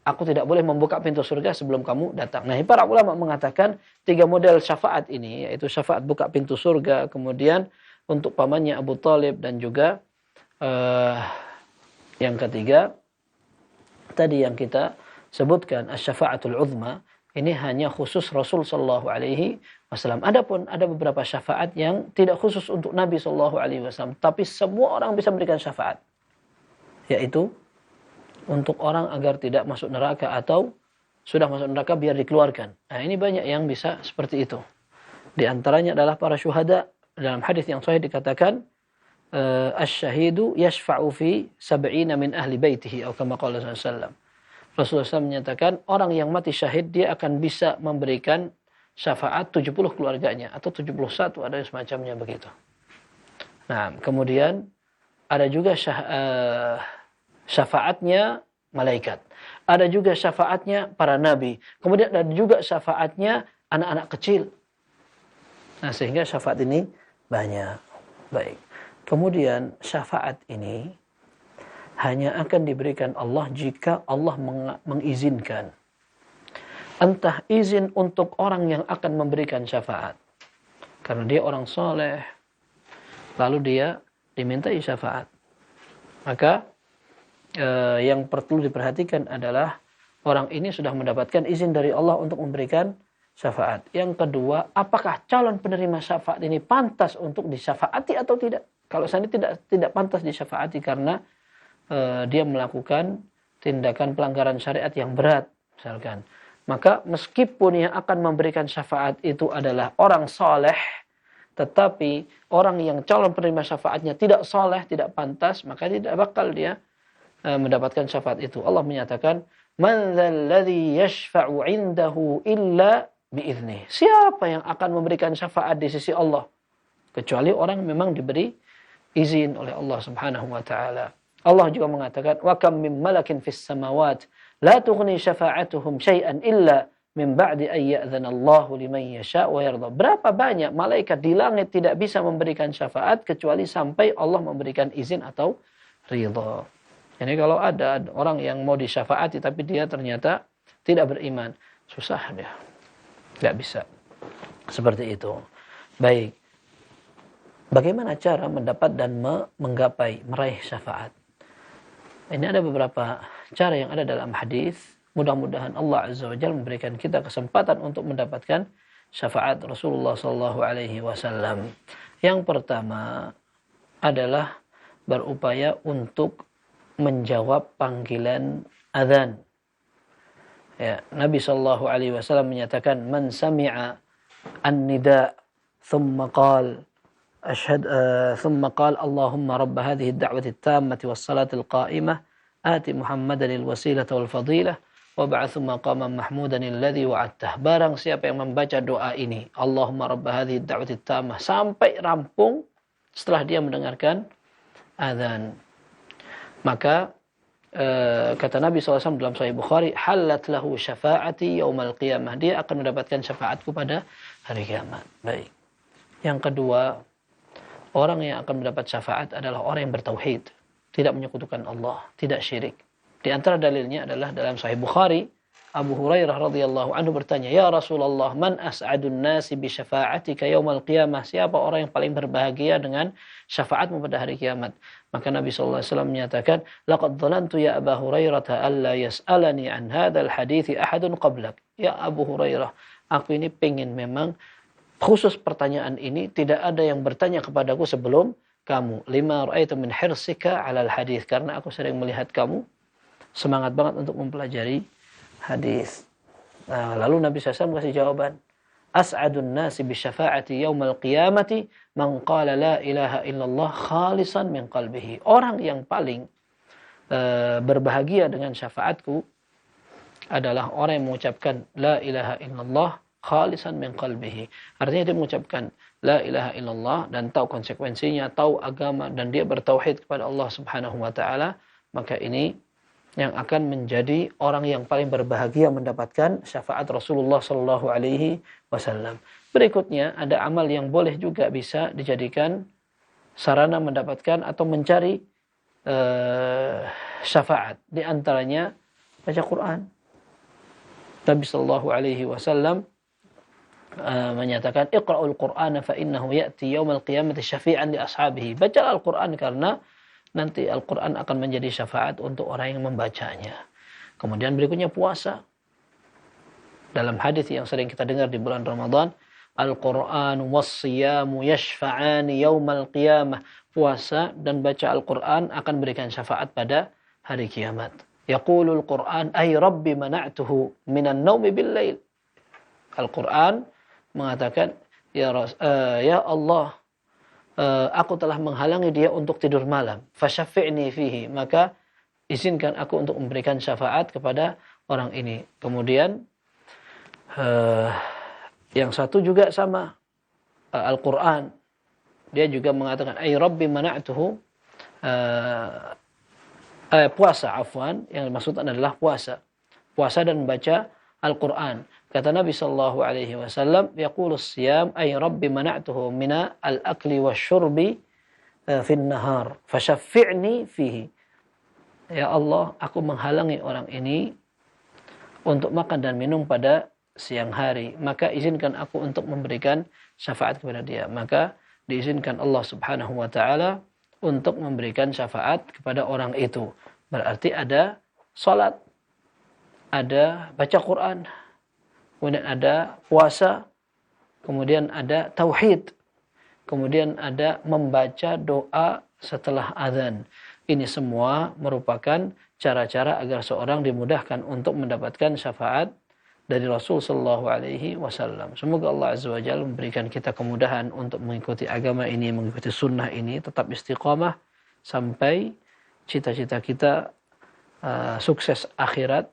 Aku tidak boleh membuka pintu surga sebelum kamu datang. Nah, para ulama mengatakan 3 model syafaat ini, yaitu syafaat buka pintu surga, kemudian untuk pamannya Abu Talib, dan juga yang ketiga tadi yang kita sebutkan, asy-syafa'atul uzma. Ini hanya khusus Rasul sallallahu alaihi wasallam. Adapun ada beberapa syafaat yang tidak khusus untuk Nabi sallallahu alaihi wasallam, tapi semua orang bisa memberikan syafaat. Yaitu untuk orang agar tidak masuk neraka atau sudah masuk neraka biar dikeluarkan. Nah, ini banyak yang bisa seperti itu. Di antaranya adalah para syuhada. Dalam hadis yang sahih dikatakan, asy-syahidu yashfa'u fi 70 min ahli baitihi atau kama qala sallallahu. Rasulullah SAW menyatakan orang yang mati syahid dia akan bisa memberikan syafaat 70 keluarganya atau 71, ada semacamnya begitu. Nah, kemudian ada juga syafaatnya malaikat. Ada juga syafaatnya para nabi. Kemudian ada juga syafaatnya anak-anak kecil. Nah, sehingga syafaat ini banyak. Baik. Kemudian syafaat ini hanya akan diberikan Allah jika Allah mengizinkan. Entah izin untuk orang yang akan memberikan syafaat. Karena dia orang soleh. Lalu dia dimintai syafaat. Maka yang perlu diperhatikan adalah orang ini sudah mendapatkan izin dari Allah untuk memberikan syafaat. Yang kedua, apakah calon penerima syafaat ini pantas untuk disyafaati atau tidak? Kalau seandainya tidak pantas disyafaati karena dia melakukan tindakan pelanggaran syariat yang berat, misalkan, maka meskipun yang akan memberikan syafaat itu adalah orang soleh, tetapi orang yang calon penerima syafaatnya tidak soleh, tidak pantas, maka tidak bakal dia mendapatkan syafaat itu. Allah menyatakan, "Man dzalladzi yashfa'u 'indahu illa biiznih." Siapa yang akan memberikan syafaat di sisi Allah? Kecuali orang memang diberi izin oleh Allah Subhanahu wa taala. Allah juga mengatakan, "Wa kam min malakin fis samawat la tughni syafa'atuhum syai'an illa min ba'di an ya'dzana Allahu liman yasha' wa yarda." Berapa banyak malaikat di langit tidak bisa memberikan syafaat kecuali sampai Allah memberikan izin atau ridha. Jadi kalau ada orang yang mau disyafaati tapi dia ternyata tidak beriman, susah dia. Tidak bisa. Seperti itu. Baik. Bagaimana cara mendapat dan meraih syafaat? Ini ada beberapa cara yang ada dalam hadis. Mudah-mudahan Allah Azza wa Jalla memberikan kita kesempatan untuk mendapatkan syafaat Rasulullah sallallahu alaihi wasallam. Yang pertama adalah berupaya untuk menjawab panggilan azan. Ya, Nabi sallallahu alaihi wasallam menyatakan, "Man sami'a an-nida thumma qala ثم قال اللهم رب هذه الدعوة التامة والصلاة القائمة آت محمدا الوسيلة والفضيلة وابعث مقاما محمودا الذي وعدته." Barang siapa yang membaca doa ini, Allahumma rabb hadhihi ad-da'wati at-tammah, sampai rampung setelah dia mendengarkan azan, maka kata Nabi SAW dalam Sahih Bukhari, halat lahu syafa'ati yaumal qiyamah, dia akan mendapatkan syafaatku pada hari kiamat. Baik. Yang kedua, orang yang akan mendapat syafaat adalah orang yang bertauhid, tidak menyekutukan Allah, tidak syirik. Di antara dalilnya adalah dalam Sahih Bukhari, Abu Hurairah radhiyallahu anhu bertanya, "Ya Rasulullah, man as'adun nasi bi syafa'atika yaumal qiyamah?" Siapa orang yang paling berbahagia dengan syafaatmu pada hari kiamat? Maka Nabi sallallahu alaihi wasallam menyatakan, "Laqad dhanantu ya Abu Hurairah alla yas'alani an hadzal hadithi ahadun qablak." Ya Abu Hurairah, aku ini pengen memang khusus pertanyaan ini tidak ada yang bertanya kepadaku sebelum kamu. Lima ra'aitu min hirsika 'alal hadis, karena aku sering melihat kamu semangat banget untuk mempelajari hadis. Nah, lalu Nabi SAW kasih jawaban, "As'adun nasi bi syafa'ati yaumal qiyamati man qala la ilaha illallah khalisan min qalbihi." Orang yang paling berbahagia dengan syafaatku adalah orang yang mengucapkan la ilaha illallah khalisan min qalbihi. Artinya dia mengucapkan la ilaha illallah dan tahu konsekuensinya, tahu agama, dan dia bertauhid kepada Allah Subhanahu wa taala, maka ini yang akan menjadi orang yang paling berbahagia mendapatkan syafaat Rasulullah sallallahu alaihi wasallam. Berikutnya ada amal yang boleh juga bisa dijadikan sarana mendapatkan atau mencari syafaat. Di antaranya baca Quran. Nabi sallallahu alaihi wasallam menyatakan, "Iqra'ul Qur'ana fa innahu ya'ti yaumal qiyamati syafi'an li ashabihi." Baca Al-Qur'an karena nanti Al-Qur'an akan menjadi syafaat untuk orang yang membacanya. Kemudian berikutnya puasa. Dalam hadis yang sering kita dengar di bulan Ramadan, Al-Qur'an was-siyamu yashfa'ani yaumal qiyamah. Puasa dan baca Al-Qur'an akan berikan syafaat pada hari kiamat. Yaqulul Qur'an ay rabbi mana'tuhu minan naumi bil lail. Al-Qur'an mengatakan ya Allah, aku telah menghalangi dia untuk tidur malam. Fasyafi'ni fihi, maka izinkan aku untuk memberikan syafaat kepada orang ini. Kemudian yang satu juga sama, Al-Quran. Dia juga mengatakan ay rabbi mana'tuhu, puasa, afwan, yang maksud adalah puasa dan membaca Al-Quran. Kata Nabi sallallahu alaihi wasallam, yaqulus siyam ay rabbi mana'tuhu mina al-akli wasyurbi fin nahar fasyaffi'ni fihi. Ya Allah, aku menghalangi orang ini untuk makan dan minum pada siang hari, maka izinkan aku untuk memberikan syafaat kepada dia. Maka diizinkan Allah Subhanahu wa taala untuk memberikan syafaat kepada orang itu. Berarti ada salat, ada baca Quran, kemudian ada puasa, kemudian ada tauhid, kemudian ada membaca doa setelah azan. Ini semua merupakan cara-cara agar seorang dimudahkan untuk mendapatkan syafaat dari Rasul sallallahu alaihi wasallam. Semoga Allah azza wa jalla memberikan kita kemudahan untuk mengikuti agama ini, mengikuti sunnah ini, tetap istiqamah sampai cita-cita kita sukses akhirat,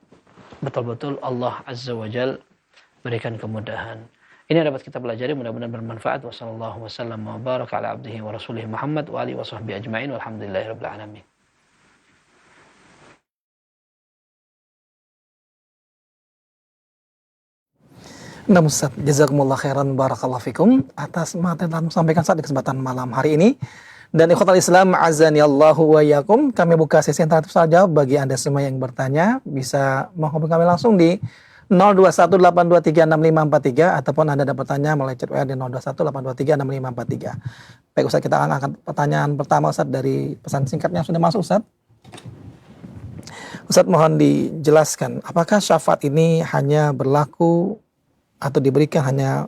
betul-betul Allah azza wa jalla berikan kemudahan. Ini dapat kita pelajari, mudah-mudahan bermanfaat. Wassallallahu wasallam wa baraka ala abdihi wa rasulih Muhammad wa alihi wa sahbihi ajma'in walhamdulillahirabbil alamin. Nah Ustaz, jazakumullah khairan barakallahu fikum atas materi yang sampaikan saat di kesempatan malam hari ini. Dan ikhwatal Islam azani Allahu wa yakum, kami buka sesi yang terakhir saja bagi Anda semua yang bertanya bisa menghubungi kami langsung di 0218236543 ataupun Anda dapat bertanya melalui chat WA di 0218236543. Baik Ustaz, kita akan angkat pertanyaan pertama Ustaz dari pesan singkatnya sudah masuk Ustaz. Ustaz mohon dijelaskan, apakah syafaat ini hanya berlaku atau diberikan hanya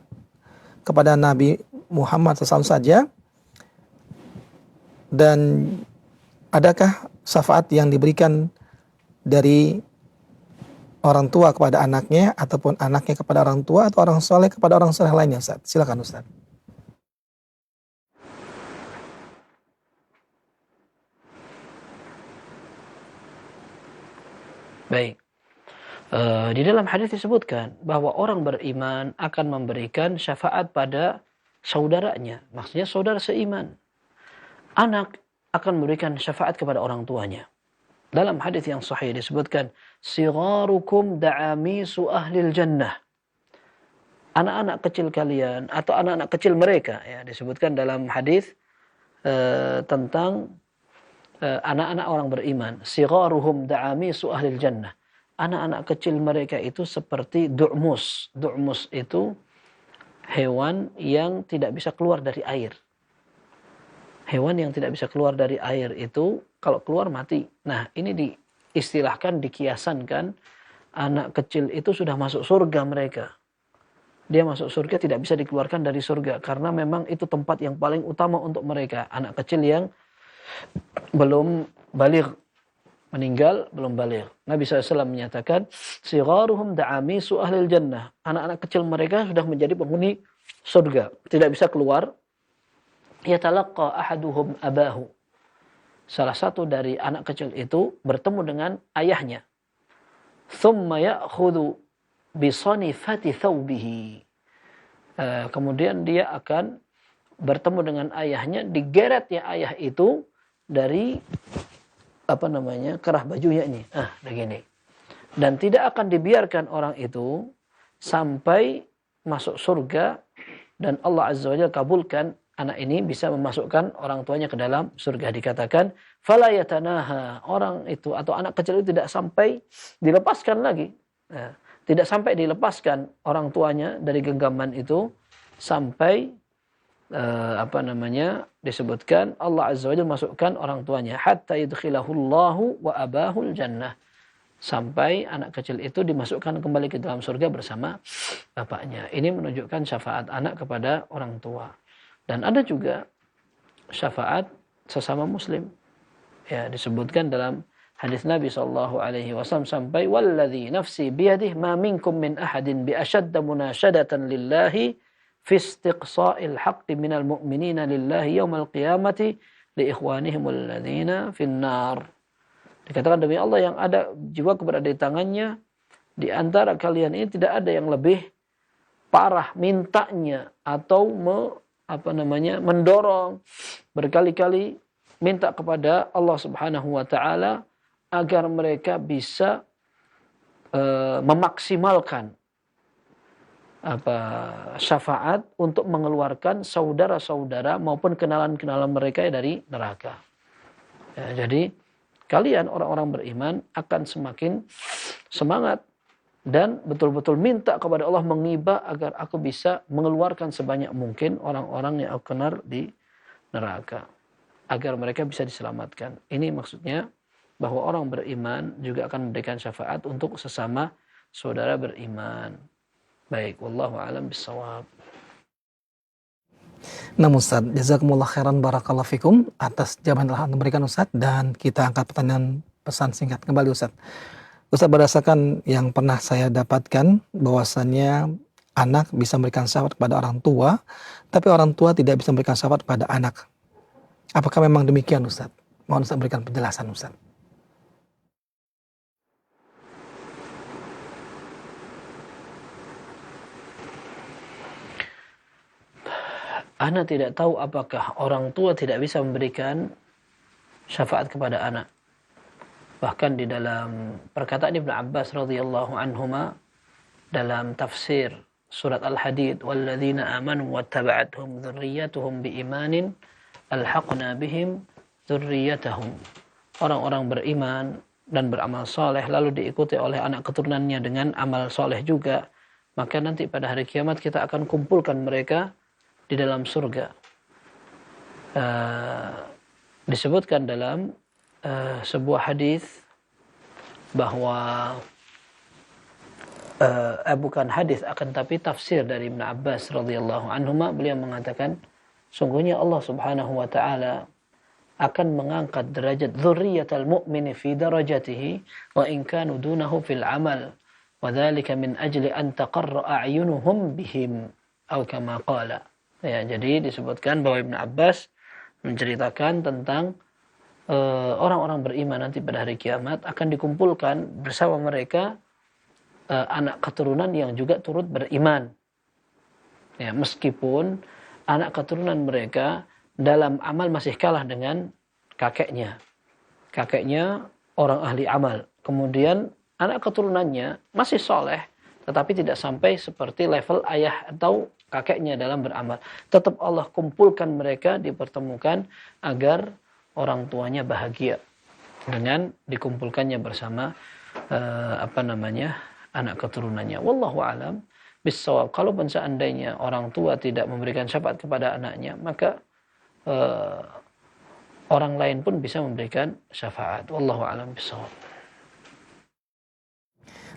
kepada Nabi Muhammad SAW saja? Dan adakah syafaat yang diberikan dari orang tua kepada anaknya ataupun anaknya kepada orang tua atau orang soleh kepada orang soleh lainnya Ustaz? Silakan Ustaz. Baik. Di dalam hadis disebutkan bahwa orang beriman akan memberikan syafaat pada saudaranya, maksudnya saudara seiman. Anak akan memberikan syafaat kepada orang tuanya. Dalam hadis yang sahih disebutkan, sigharukum da'amisu ahlil jannah. Anak-anak kecil kalian atau anak-anak kecil mereka, ya, disebutkan dalam hadis tentang anak-anak orang beriman. Sigharuhum da'amisu ahlil jannah. Anak-anak kecil mereka itu seperti du'mus. Du'mus itu hewan yang tidak bisa keluar dari air. Hewan yang tidak bisa keluar dari air itu kalau keluar mati. Nah, ini diistilahkan, dikiasankan, anak kecil itu sudah masuk surga mereka. Dia masuk surga tidak bisa dikeluarkan dari surga karena memang itu tempat yang paling utama untuk mereka. Anak kecil yang belum baligh, meninggal belum baligh. Nabi SAW menyatakan, sigharuhum da'amisu ahlil jannah. Anak-anak kecil mereka sudah menjadi penghuni surga, tidak bisa keluar. Yatalaqqa ahaduhum abahu. Salah satu dari anak kecil itu bertemu dengan ayahnya. Thumma ya'khudhu bisanifati thawbihi. Kemudian dia akan bertemu dengan ayahnya, digeretnya ayah itu dari kerah bajunya ini. Begini. Dan tidak akan dibiarkan orang itu sampai masuk surga dan Allah Azza wa Jalla kabulkan anak ini bisa memasukkan orang tuanya ke dalam surga. Dikatakan fala yatanaha, orang itu atau anak kecil itu tidak sampai dilepaskan lagi. Tidak sampai dilepaskan orang tuanya dari genggaman itu sampai disebutkan Allah Azza wa Jalla masukkan orang tuanya hatta yudkhilahullahu wa abahul jannah, sampai anak kecil itu dimasukkan kembali ke dalam surga bersama bapaknya. Ini menunjukkan syafaat anak kepada orang tua. Dan ada juga syafaat sesama muslim. Ya, disebutkan dalam hadis Nabi SAW sampai walladzi nafsi biyadihi ma minkum min ahadin bi ashadda munashadatan lillahi fi istiqsa'il haqqi minal mu'minina lillahi yaumal qiyamati li ikhwanihim alladzina finnar. Dikatakan demi Allah yang ada jiwaku berada di tangannya, di antara kalian ini tidak ada yang lebih parah mintanya atau mendorong berkali-kali minta kepada Allah Subhanahu wa taala agar mereka bisa memaksimalkan syafaat untuk mengeluarkan saudara-saudara maupun kenalan-kenalan mereka dari neraka. Ya, jadi kalian orang-orang beriman akan semakin semangat dan betul-betul minta kepada Allah mengiba agar aku bisa mengeluarkan sebanyak mungkin orang-orang yang aku kenal di neraka agar mereka bisa diselamatkan. Ini maksudnya bahwa orang beriman juga akan memberikan syafaat untuk sesama saudara beriman. Baik, wallahu a'lam bissawab. Nah Ustaz, jazakumullah khairan barakallahu fikum atas jawaban yang telah diberikan Ustaz, dan kita angkat pertanyaan pesan singkat kembali Ustaz. Ustaz, berdasarkan yang pernah saya dapatkan bahwasannya anak bisa memberikan syafaat kepada orang tua, tapi orang tua tidak bisa memberikan syafaat kepada anak. Apakah memang demikian Ustaz? Mohon Ustaz berikan penjelasan Ustaz. Ana tidak tahu apakah orang tua tidak bisa memberikan syafaat kepada anak. Bahkan di dalam perkataan Ibnu Abbas radhiyallahu anhuma dalam tafsir surat Al-Hadid, walladzina amanu wattaba'athum dzurriyyatuhum biimanin alhaqna bihim dzurriyyatahum. Orang-orang beriman dan beramal soleh lalu diikuti oleh anak keturunannya dengan amal soleh juga, maka nanti pada hari kiamat kita akan kumpulkan mereka di dalam surga. Disebutkan dalam sebuah hadis bahwa bukan hadis akan tapi tafsir dari Ibnu Abbas radhiyallahu anhuma, beliau mengatakan sungguhnya Allah Subhanahu wa taala akan mengangkat derajat dzurriyyatal mu'mini fi darajatihi wa in kanu dunahu fil amal wa dzalika min ajli an taqarra a'yunuhum bihim atau kama qala. Ya, jadi disebutkan bahwa Ibnu Abbas menceritakan tentang orang-orang beriman nanti pada hari kiamat akan dikumpulkan bersama mereka anak keturunan yang juga turut beriman. Ya, meskipun anak keturunan mereka dalam amal masih kalah dengan kakeknya. Kakeknya orang ahli amal. Kemudian anak keturunannya masih soleh, tetapi tidak sampai seperti level ayah atau kakeknya dalam beramal. Tetap Allah kumpulkan mereka, dipertemukan agar orang tuanya bahagia dengan dikumpulkannya bersama anak keturunannya. Wallahu a'lam bissawab. Kalaupun seandainya orang tua tidak memberikan syafaat kepada anaknya, maka orang lain pun bisa memberikan syafaat. Wallahu a'lam bissawab.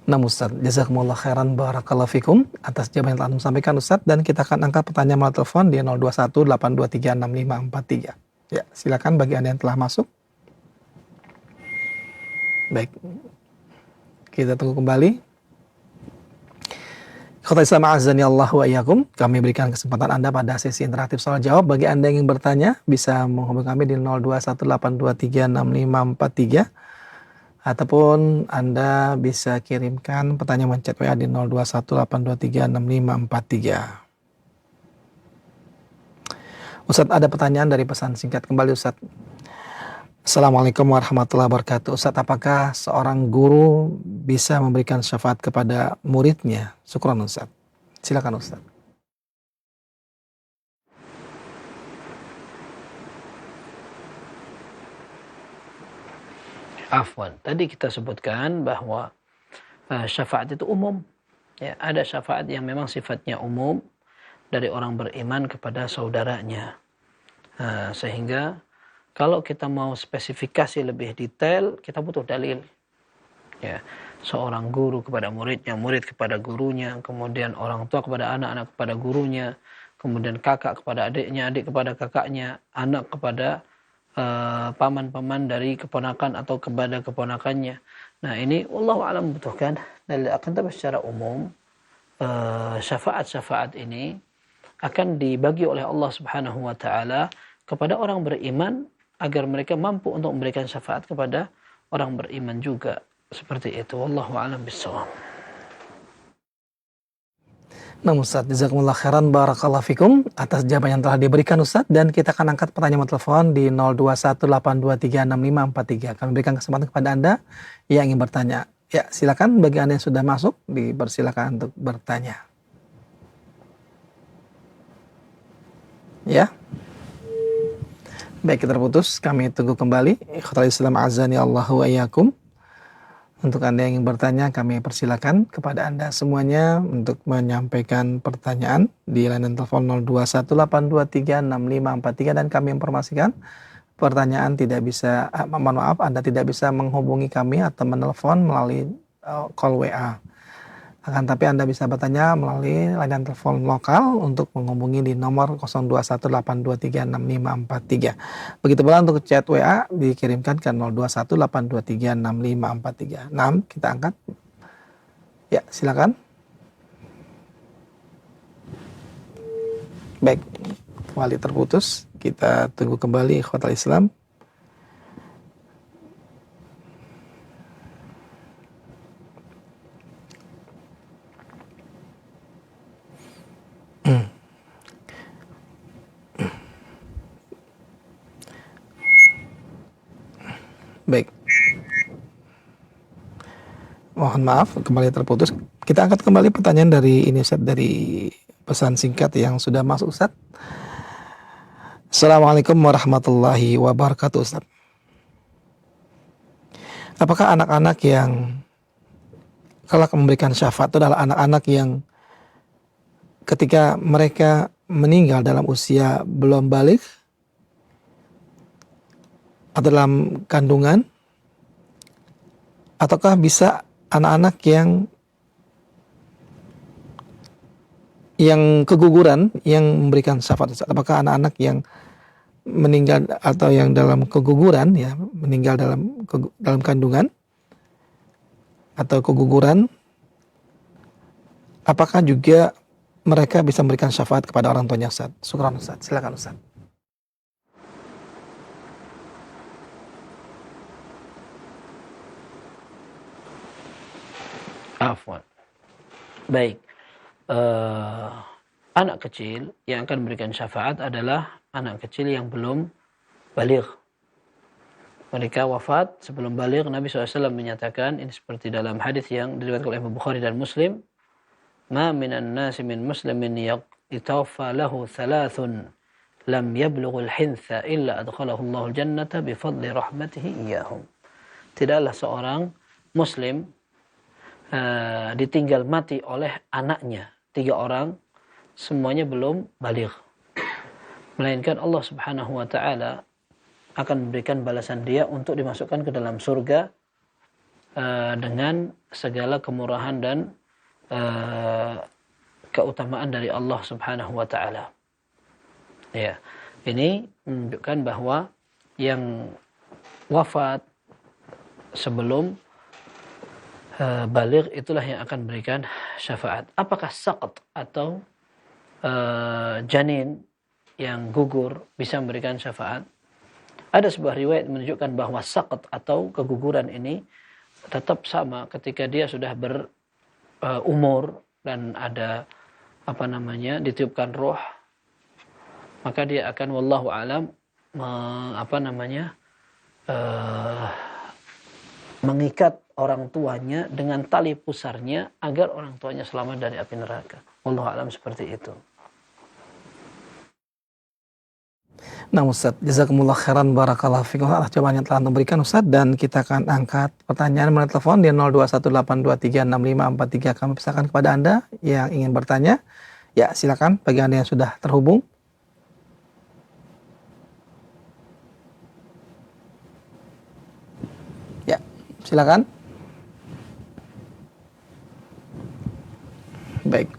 Nah Ustaz, jazakumullah khairan barakallahu fikum atas jawaban yang telah disampaikan Ustaz, dan kita akan angkat pertanyaan melalui telepon di 0218236543. Ya, silakan bagi Anda yang telah masuk. Baik. Kita tunggu kembali. Khotbah Islam azani Allah wa iyyakum. Kami berikan kesempatan Anda pada sesi interaktif soal jawab. Bagi Anda yang ingin bertanya bisa menghubungi kami di 0218236543. Ataupun Anda bisa kirimkan pertanyaan mencet WA di 0218236543. Ustadz, ada pertanyaan dari pesan singkat kembali Ustadz. Assalamualaikum warahmatullahi wabarakatuh. Ustadz, apakah seorang guru bisa memberikan syafaat kepada muridnya? Syukran Ustadz. Silakan Ustadz. Afwan, tadi kita sebutkan bahwa syafaat itu umum. Ya, ada syafaat yang memang sifatnya umum dari orang beriman kepada saudaranya. Sehingga kalau kita mau spesifikasi lebih detail, kita butuh dalil. Ya, seorang guru kepada muridnya, murid kepada gurunya, kemudian orang tua kepada anak, anak kepada gurunya, kemudian kakak kepada adiknya, adik kepada kakaknya, anak kepada paman-paman dari keponakan atau kepada keponakannya. Nah ini wallahu alam membutuhkan dalil, akan tapi secara umum syafaat-syafaat ini akan dibagi oleh Allah Subhanahu wa taala kepada orang beriman agar mereka mampu untuk memberikan syafaat kepada orang beriman juga. Seperti itu. Wallahu a'lam bishawab. Nah Ustaz, jazakumullah khairan barakallahu fikum atas jawaban yang telah diberikan Ustaz, dan kita akan angkat pertanyaan telepon di 0218236543. Kami berikan kesempatan kepada Anda yang ingin bertanya. Ya, silakan bagi Anda yang sudah masuk dipersilakan untuk bertanya. Ya. Baik, kita terputus. Kami tunggu kembali. Ikhwatal Islam azani Allahu wa iyyakum. Untuk Anda yang ingin bertanya, kami persilakan kepada Anda semuanya untuk menyampaikan pertanyaan di layanan telepon 0218236543, dan kami informasikan pertanyaan tidak bisa, mohon maaf, Anda tidak bisa menghubungi kami atau menelpon melalui call WA. Akan tapi Anda bisa bertanya melalui layanan telepon lokal untuk menghubungi di nomor 0218236543. Begitu pula untuk chat WA dikirimkan ke 0218236543. Nah, kita angkat. Ya, silakan. Baik, kembali terputus. Kita tunggu kembali ikhwatal Islam. Baik. Mohon maaf, kembali terputus. Kita angkat kembali pertanyaan dari ini Ustaz, dari pesan singkat yang sudah masuk Ustaz. Assalamualaikum warahmatullahi wabarakatuh Ustaz. Apakah anak-anak yang kelak memberikan syafaat itu adalah anak-anak yang ketika mereka meninggal dalam usia belum balik atau dalam kandungan, ataukah bisa anak-anak yang keguguran yang memberikan syafaat? Apakah anak-anak yang meninggal atau yang dalam keguguran, ya meninggal dalam kandungan atau keguguran, apakah juga mereka bisa memberikan syafaat kepada orang tuanya Ustaz? Syukran Ustaz. Silakan Ustaz. Afwan. Baik. Anak kecil yang akan memberikan syafaat adalah anak kecil yang belum baligh. Mereka wafat sebelum baligh. Nabi SAW menyatakan, ini seperti dalam hadis yang diriwayatkan oleh Bukhari dan Muslim, ma minan nasi min muslimin yatawaffa lahu thalathun lam yablughul hintha illa adkhalahu Allahul jannata bifadli rahmatihi iyahum. Tidaklah seorang muslim ditinggal mati oleh anaknya 3 orang, semuanya belum baligh, melainkan Allah Subhanahu wa taala akan memberikan balasan dia untuk dimasukkan ke dalam surga dengan segala kemurahan dan keutamaan dari Allah Subhanahu wa taala. Ya, ini menunjukkan bahwa yang wafat sebelum baligh itulah yang akan memberikan syafaat. Apakah saqat atau janin yang gugur bisa memberikan syafaat? Ada sebuah riwayat menunjukkan bahwa saqat atau keguguran ini tetap sama ketika dia sudah berumur dan ada ditiupkan roh, maka dia akan wallahu alam mengikat orang tuanya dengan tali pusarnya agar orang tuanya selamat dari api neraka. Wallahu a'lam, seperti itu. Nah Ustaz, jazakumullah khairan barakallahu fikum atas jawaban yang telah Anda berikan Ustaz, dan kita akan angkat pertanyaan melalui telepon di 0218236543. Kami persilakan kepada Anda yang ingin bertanya. Ya, silakan bagi Anda yang sudah terhubung. Ya, silakan. Baik.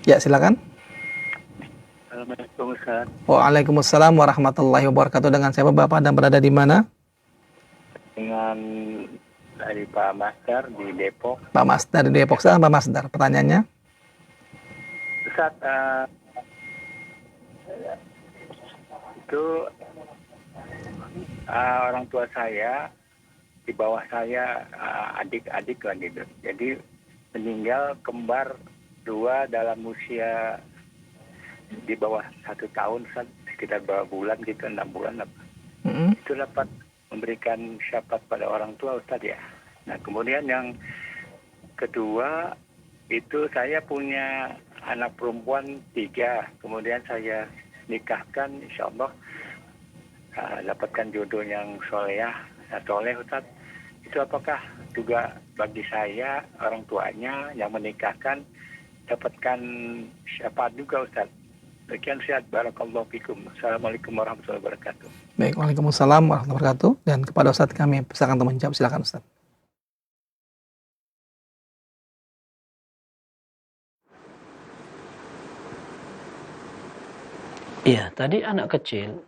Ya, silakan. Assalamualaikum Ustaz. Waalaikumsalam warahmatullahi wabarakatuh. Dengan siapa Bapak dan berada di mana? Dengan dari Pak Master di Depok. Pak Masdar di Depok. Silakan Pak Masdar. Pertanyaannya? Ustaz, itu orang tua saya di bawah saya adik-adik lah gitu. Jadi meninggal kembar 2 dalam usia di bawah 1 tahun, Ustaz, sekitar berapa bulan gitu, 6 bulan apa. Itu dapat memberikan syafaat pada orang tua, Ustaz ya. Nah kemudian yang kedua itu saya punya anak perempuan 3, kemudian saya nikahkan, insya Allah dapatkan jodoh yang soleh Ustaz. Itu apakah juga bagi saya orang tuanya yang menikahkan dapatkan syafaat juga, Ustaz? Sekian, Ustaz. Barakallahu fikum. Assalamualaikum warahmatullahi wabarakatuh. Baik, waalaikumsalam warahmatullahi wabarakatuh. Dan kepada Ustaz kami silakan untuk menjawab. Silakan Ustaz. Iya, tadi anak kecil.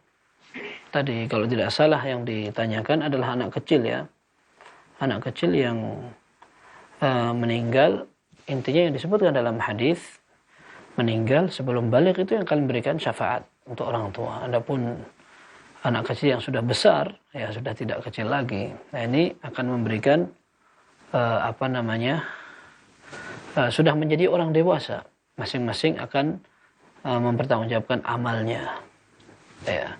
Tadi kalau tidak salah yang ditanyakan adalah anak kecil ya. Anak kecil yang meninggal, intinya yang disebutkan dalam hadis, meninggal sebelum balik itu yang akan memberikan syafaat untuk orang tua. Adapun anak kecil yang sudah besar, ya sudah tidak kecil lagi. Nah ini akan memberikan sudah menjadi orang dewasa. Masing-masing akan mempertanggungjawabkan amalnya. Ya.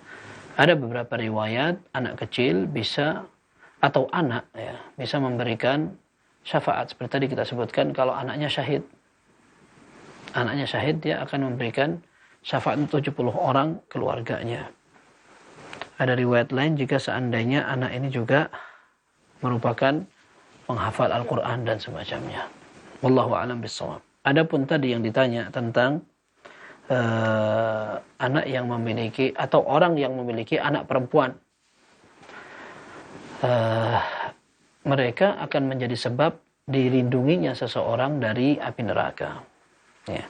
Ada beberapa riwayat anak kecil bisa atau anak ya bisa memberikan syafaat seperti tadi kita sebutkan. Kalau anaknya syahid dia akan memberikan syafaat untuk 70 orang keluarganya. Ada riwayat lain jika seandainya anak ini juga merupakan penghafal Al-Quran dan semacamnya. Wallahu a'lam bishawab. Adapun tadi yang ditanya tentang anak yang memiliki atau orang yang memiliki anak perempuan, mereka akan menjadi sebab dilindunginya seseorang dari api neraka. Ya.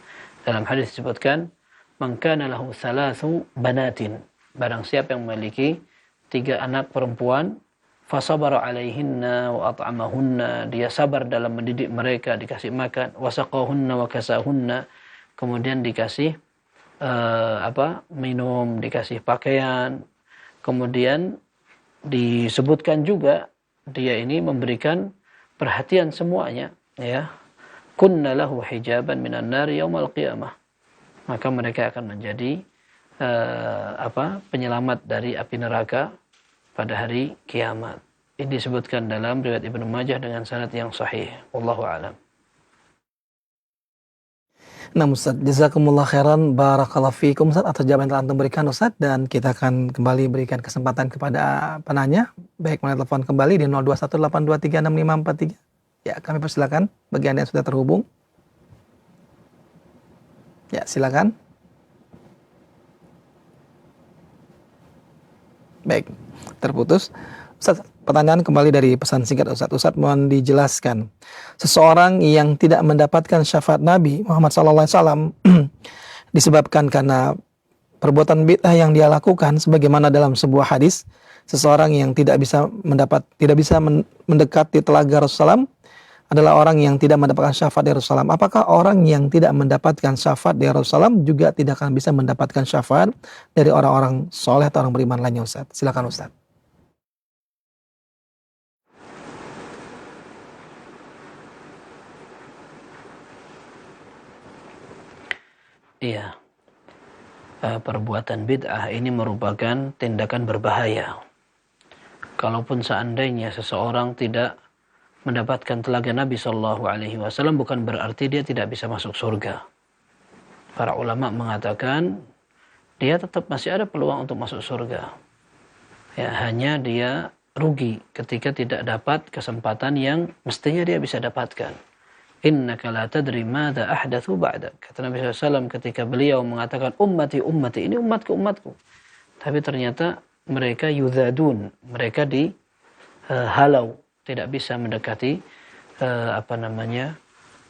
Dalam hadis disebutkan, "Man kana lahu thalathu banatin." Barang siapa yang memiliki 3 anak perempuan, fasabara alaihinna wa at'amahunna, dia sabar dalam mendidik mereka, dikasih makan, wasaqahunna wa kasahunna, kemudian dikasih minum, dikasih pakaian, kemudian disebutkan juga dia ini memberikan perhatian semuanya, ya. Kunna lahu hijaban minan nari yaumal qiyamah. Maka mereka akan menjadi penyelamat dari api neraka pada hari kiamat. Ini disebutkan dalam riwayat Ibnu Majah dengan sanad yang sahih. Wallahu a'lam. Nah Ustaz, jazakumullah khairan, barakallahu fiikum Ustaz atas jawaban yang telah Antum berikan Ustaz, dan kita akan kembali berikan kesempatan kepada penanya, baik melalui telepon kembali di 0218236543. Ya, kami persilakan bagi Anda yang sudah terhubung. Ya, silakan. Baik, terputus. Ustaz, pertanyaan kembali dari pesan singkat Ustaz. Ustaz, mohon dijelaskan. Seseorang yang tidak mendapatkan syafaat Nabi Muhammad SAW disebabkan karena perbuatan bid'ah yang dia lakukan, sebagaimana dalam sebuah hadis, seseorang yang tidak bisa mendekati telaga Rasulullah adalah orang yang tidak mendapatkan syafaat dari Rasulullah. Apakah orang yang tidak mendapatkan syafaat dari Rasulullah juga tidak akan bisa mendapatkan syafaat dari orang-orang soleh atau orang beriman lainnya Ustaz? Silakan Ustaz. Iya. Perbuatan bid'ah ini merupakan tindakan berbahaya. Kalaupun seandainya seseorang tidak mendapatkan telaga Nabi SAW, bukan berarti dia tidak bisa masuk surga. Para ulama mengatakan dia tetap masih ada peluang untuk masuk surga. Ya, hanya dia rugi ketika tidak dapat kesempatan yang mestinya dia bisa dapatkan. Innaka la tadri madza ahdatsu ba'dak. Kata Nabi SAW ketika beliau mengatakan ummati ummati, ini umatku umatku. Tapi ternyata mereka yuzadun, mereka dihalau, tidak bisa mendekati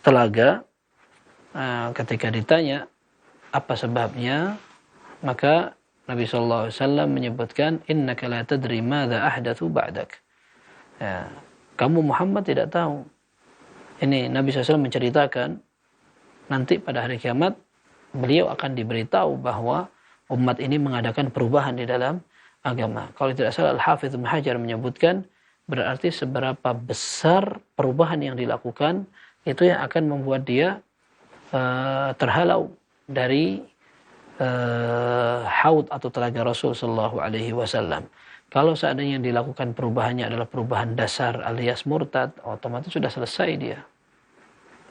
telaga. Ketika ditanya apa sebabnya, Maka Nabi SAW menyebutkan, innaka la tadri madza ahdatsu ba'dak. Ya, kamu Muhammad tidak tahu. Ini Nabi SAW menceritakan nanti pada hari kiamat beliau akan diberitahu bahwa umat ini mengadakan perubahan di dalam agama. Kalau tidak salah Al-Hafidz Ibnu Hajar menyebutkan berarti seberapa besar perubahan yang dilakukan itu yang akan membuat dia terhalau dari haud atau telaga Rasul sallallahu alaihi wasallam. Kalau seandainya yang dilakukan perubahannya adalah perubahan dasar alias murtad, otomatis sudah selesai dia.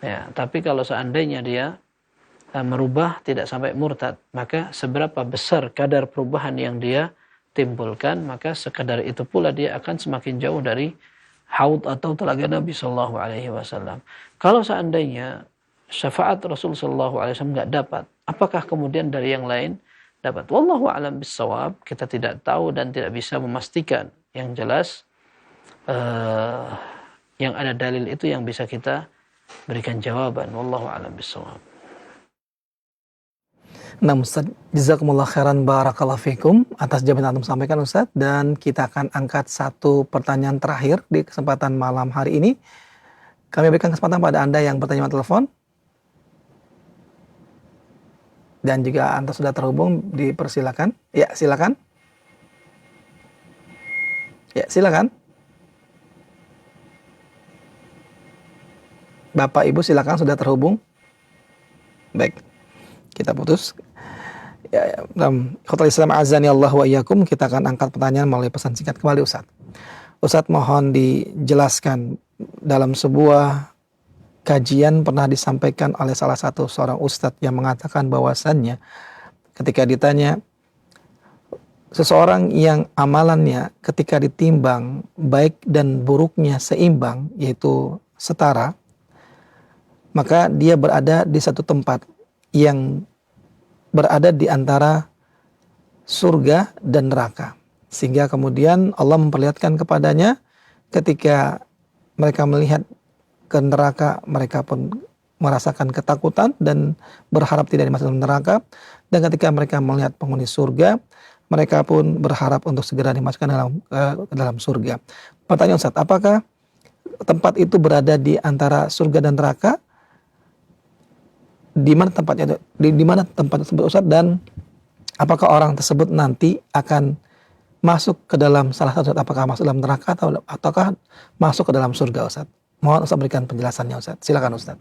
Ya, tapi kalau seandainya dia merubah tidak sampai murtad, maka seberapa besar kadar perubahan yang dia timbulkan, maka sekadar itu pula dia akan semakin jauh dari haud atau telaga Nabi sallallahu alaihi wasallam. Kalau seandainya syafaat Rasul sallallahu alaihi wasallam enggak dapat, apakah kemudian dari yang lain dapat? Wallahu a'lam bissawab, kita tidak tahu dan tidak bisa memastikan. Yang jelas yang ada dalil itu yang bisa kita berikan jawaban. Wallahu a'lam bissawab. Nah Ustaz, jazakumullah khairan barakallahu fikum atas jawaban yang antum sampaikan Ustaz, dan kita akan angkat satu pertanyaan terakhir di kesempatan malam hari ini. Kami berikan kesempatan pada Anda yang bertanya lewat telepon. Dan juga Anda sudah terhubung, dipersilakan. Ya, silakan. Ya, silakan. Bapak Ibu silakan, sudah terhubung. Baik. Kita putus. Ya, Khotul Islam azani Allah wa iyyakum, kita akan angkat pertanyaan melalui pesan singkat kembali Ustaz. Ustaz mohon dijelaskan, dalam sebuah kajian pernah disampaikan oleh salah satu seorang ustadz yang mengatakan bahwasannya ketika ditanya seseorang yang amalannya ketika ditimbang baik dan buruknya seimbang, yaitu setara, maka dia berada di satu tempat yang berada di antara surga dan neraka. Sehingga kemudian Allah memperlihatkan kepadanya ketika mereka melihat ke neraka, mereka pun merasakan ketakutan dan berharap tidak dimasukkan neraka. Dan ketika mereka melihat penghuni surga, mereka pun berharap untuk segera dimasukkan ke dalam surga. Pertanyaan Ustaz, apakah tempat itu berada di antara surga dan neraka? Di mana tempatnya? Di mana tempat tersebut Ustaz? Dan apakah orang tersebut nanti akan masuk ke dalam salah satu, apakah masuk dalam neraka ataukah masuk ke dalam surga Ustaz? Mohon Ustaz berikan penjelasannya Ustaz. Silakan Ustaz.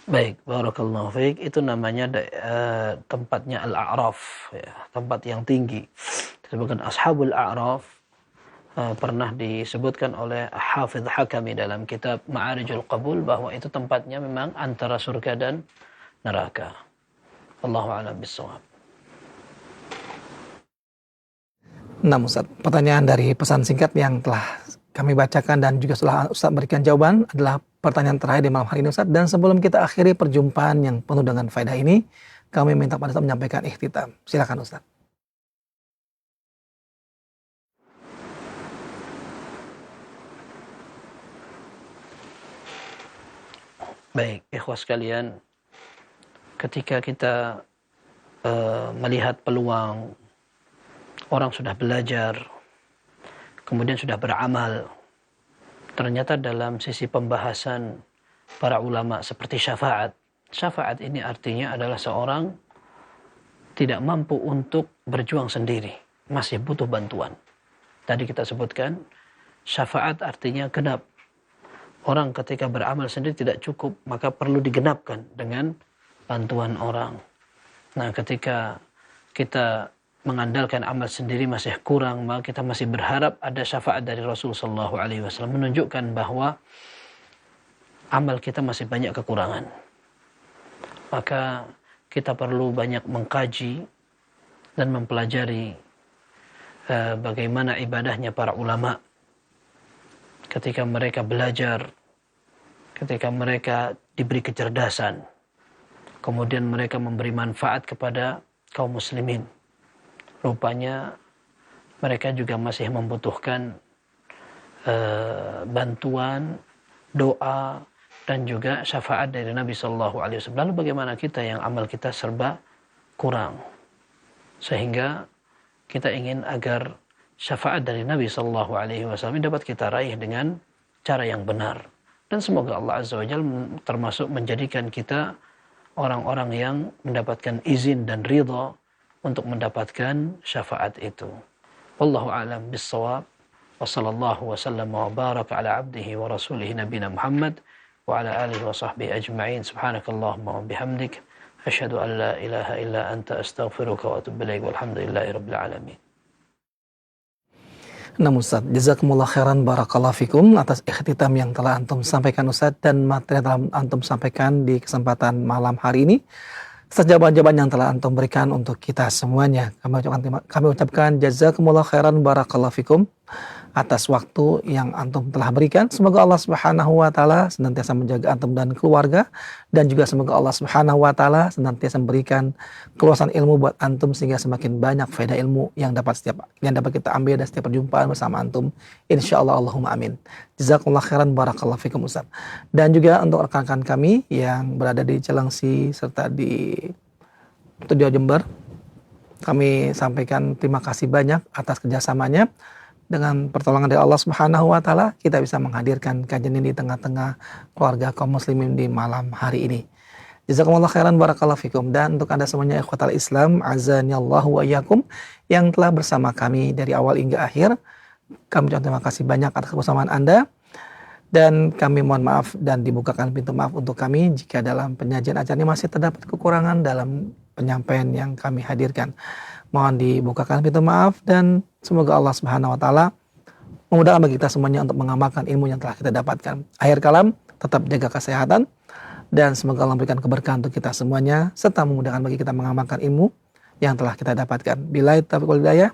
Baik, barakallahu fiik. Itu namanya tempatnya Al-A'raf, ya, tempat yang tinggi. Disebutkan Ashabul A'raf, pernah disebutkan oleh Hafidz Hakami dalam kitab Ma'arijul Qabul bahwa itu tempatnya memang antara surga dan neraka. Allahu a'lam bissawab. Nah Ustaz, pertanyaan dari pesan singkat yang telah kami bacakan dan juga setelah Ustaz berikan jawaban adalah pertanyaan terakhir di malam hari ini Ustaz. Dan sebelum kita akhiri perjumpaan yang penuh dengan faedah ini, kami minta pada Ustaz menyampaikan ikhtitam. Silakan Ustaz. Baik, ikhwas sekalian, ketika kita melihat peluang, orang sudah belajar, kemudian sudah beramal, ternyata dalam sisi pembahasan para ulama seperti syafaat. Syafaat ini artinya adalah seorang tidak mampu untuk berjuang sendiri, masih butuh bantuan. Tadi kita sebutkan, syafaat artinya genap. Orang ketika beramal sendiri tidak cukup, maka perlu digenapkan dengan bantuan orang. Nah, ketika kita mengandalkan amal sendiri masih kurang, maka kita masih berharap ada syafaat dari Rasul sallallahu alaihi wasallam, menunjukkan bahwa amal kita masih banyak kekurangan. Maka kita perlu banyak mengkaji dan mempelajari bagaimana ibadahnya para ulama. Ketika mereka belajar, ketika mereka diberi kecerdasan, kemudian mereka memberi manfaat kepada kaum muslimin, rupanya mereka juga masih membutuhkan bantuan doa, dan juga syafaat dari Nabi Sallallahu Alaihi Wasallam. Lalu bagaimana kita yang amal kita serba kurang, sehingga kita ingin agar syafaat dari Nabi Sallallahu Alaihi Wasallam dapat kita raih dengan cara yang benar. Dan semoga Allah Azza wa Jalla termasuk menjadikan kita orang-orang yang mendapatkan izin dan ridha untuk mendapatkan syafaat itu. Wallahu a'lam bis-shawab. Wa sallallahu wa sallam wa baraka ala abdihi wa rasulihi nabiyina Muhammad wa ala alihi wa sahbihi ajma'in. Subhanakallahumma wa bihamdik asyhadu an la ilaha illa anta astaghfiruka wa atubu ilaik. Walhamdulillahi rabbil alamin. Nah Ustaz, jazakumullah khairan barakallahu fikum atas ikhtitam yang telah antum sampaikan Ustaz, dan materi yang telah antum sampaikan di kesempatan malam hari ini. Atas jawaban-jawaban yang telah antum berikan untuk kita semuanya. Kami ucapkan jazakumullah khairan barakallahu fikum atas waktu yang antum telah berikan. Semoga Allah Subhanahu wa taala senantiasa menjaga antum dan keluarga, dan juga semoga Allah Subhanahu wa taala senantiasa memberikan keluasan ilmu buat antum sehingga semakin banyak faedah ilmu yang dapat kita ambil dan setiap perjumpaan bersama antum, insyaallah. Allahumma amin. Jazakumullah khairan barakallahu fikum Ustaz. Dan juga untuk rekan-rekan kami yang berada di Cilengsi serta di Studio Jember, kami sampaikan terima kasih banyak atas kerjasamanya. Dengan pertolongan dari Allah Subhanahu wa taala, kita bisa menghadirkan kajian ini di tengah-tengah keluarga kaum muslimin di malam hari ini. Jazakumullah khairan barakallahu fikum. Dan untuk Anda semuanya ikhwatal Islam, azanillahu wa iyyakum, yang telah bersama kami dari awal hingga akhir, kami ucapkan terima kasih banyak atas kebersamaan Anda, dan kami mohon maaf dan dibukakan pintu maaf untuk kami jika dalam penyajian acara ini masih terdapat kekurangan dalam penyampaian yang kami hadirkan. Mohon dibukakan pintu maaf, dan semoga Allah Subhanahu wa taala memudahkan bagi kita semuanya untuk mengamalkan ilmu yang telah kita dapatkan. Akhir kalam, tetap jaga kesehatan, dan semoga Allah memberikan keberkahan untuk kita semuanya serta memudahkan bagi kita mengamalkan ilmu yang telah kita dapatkan. Billahi taufiq wal hidayah.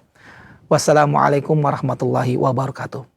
Wassalamualaikum warahmatullahi wabarakatuh.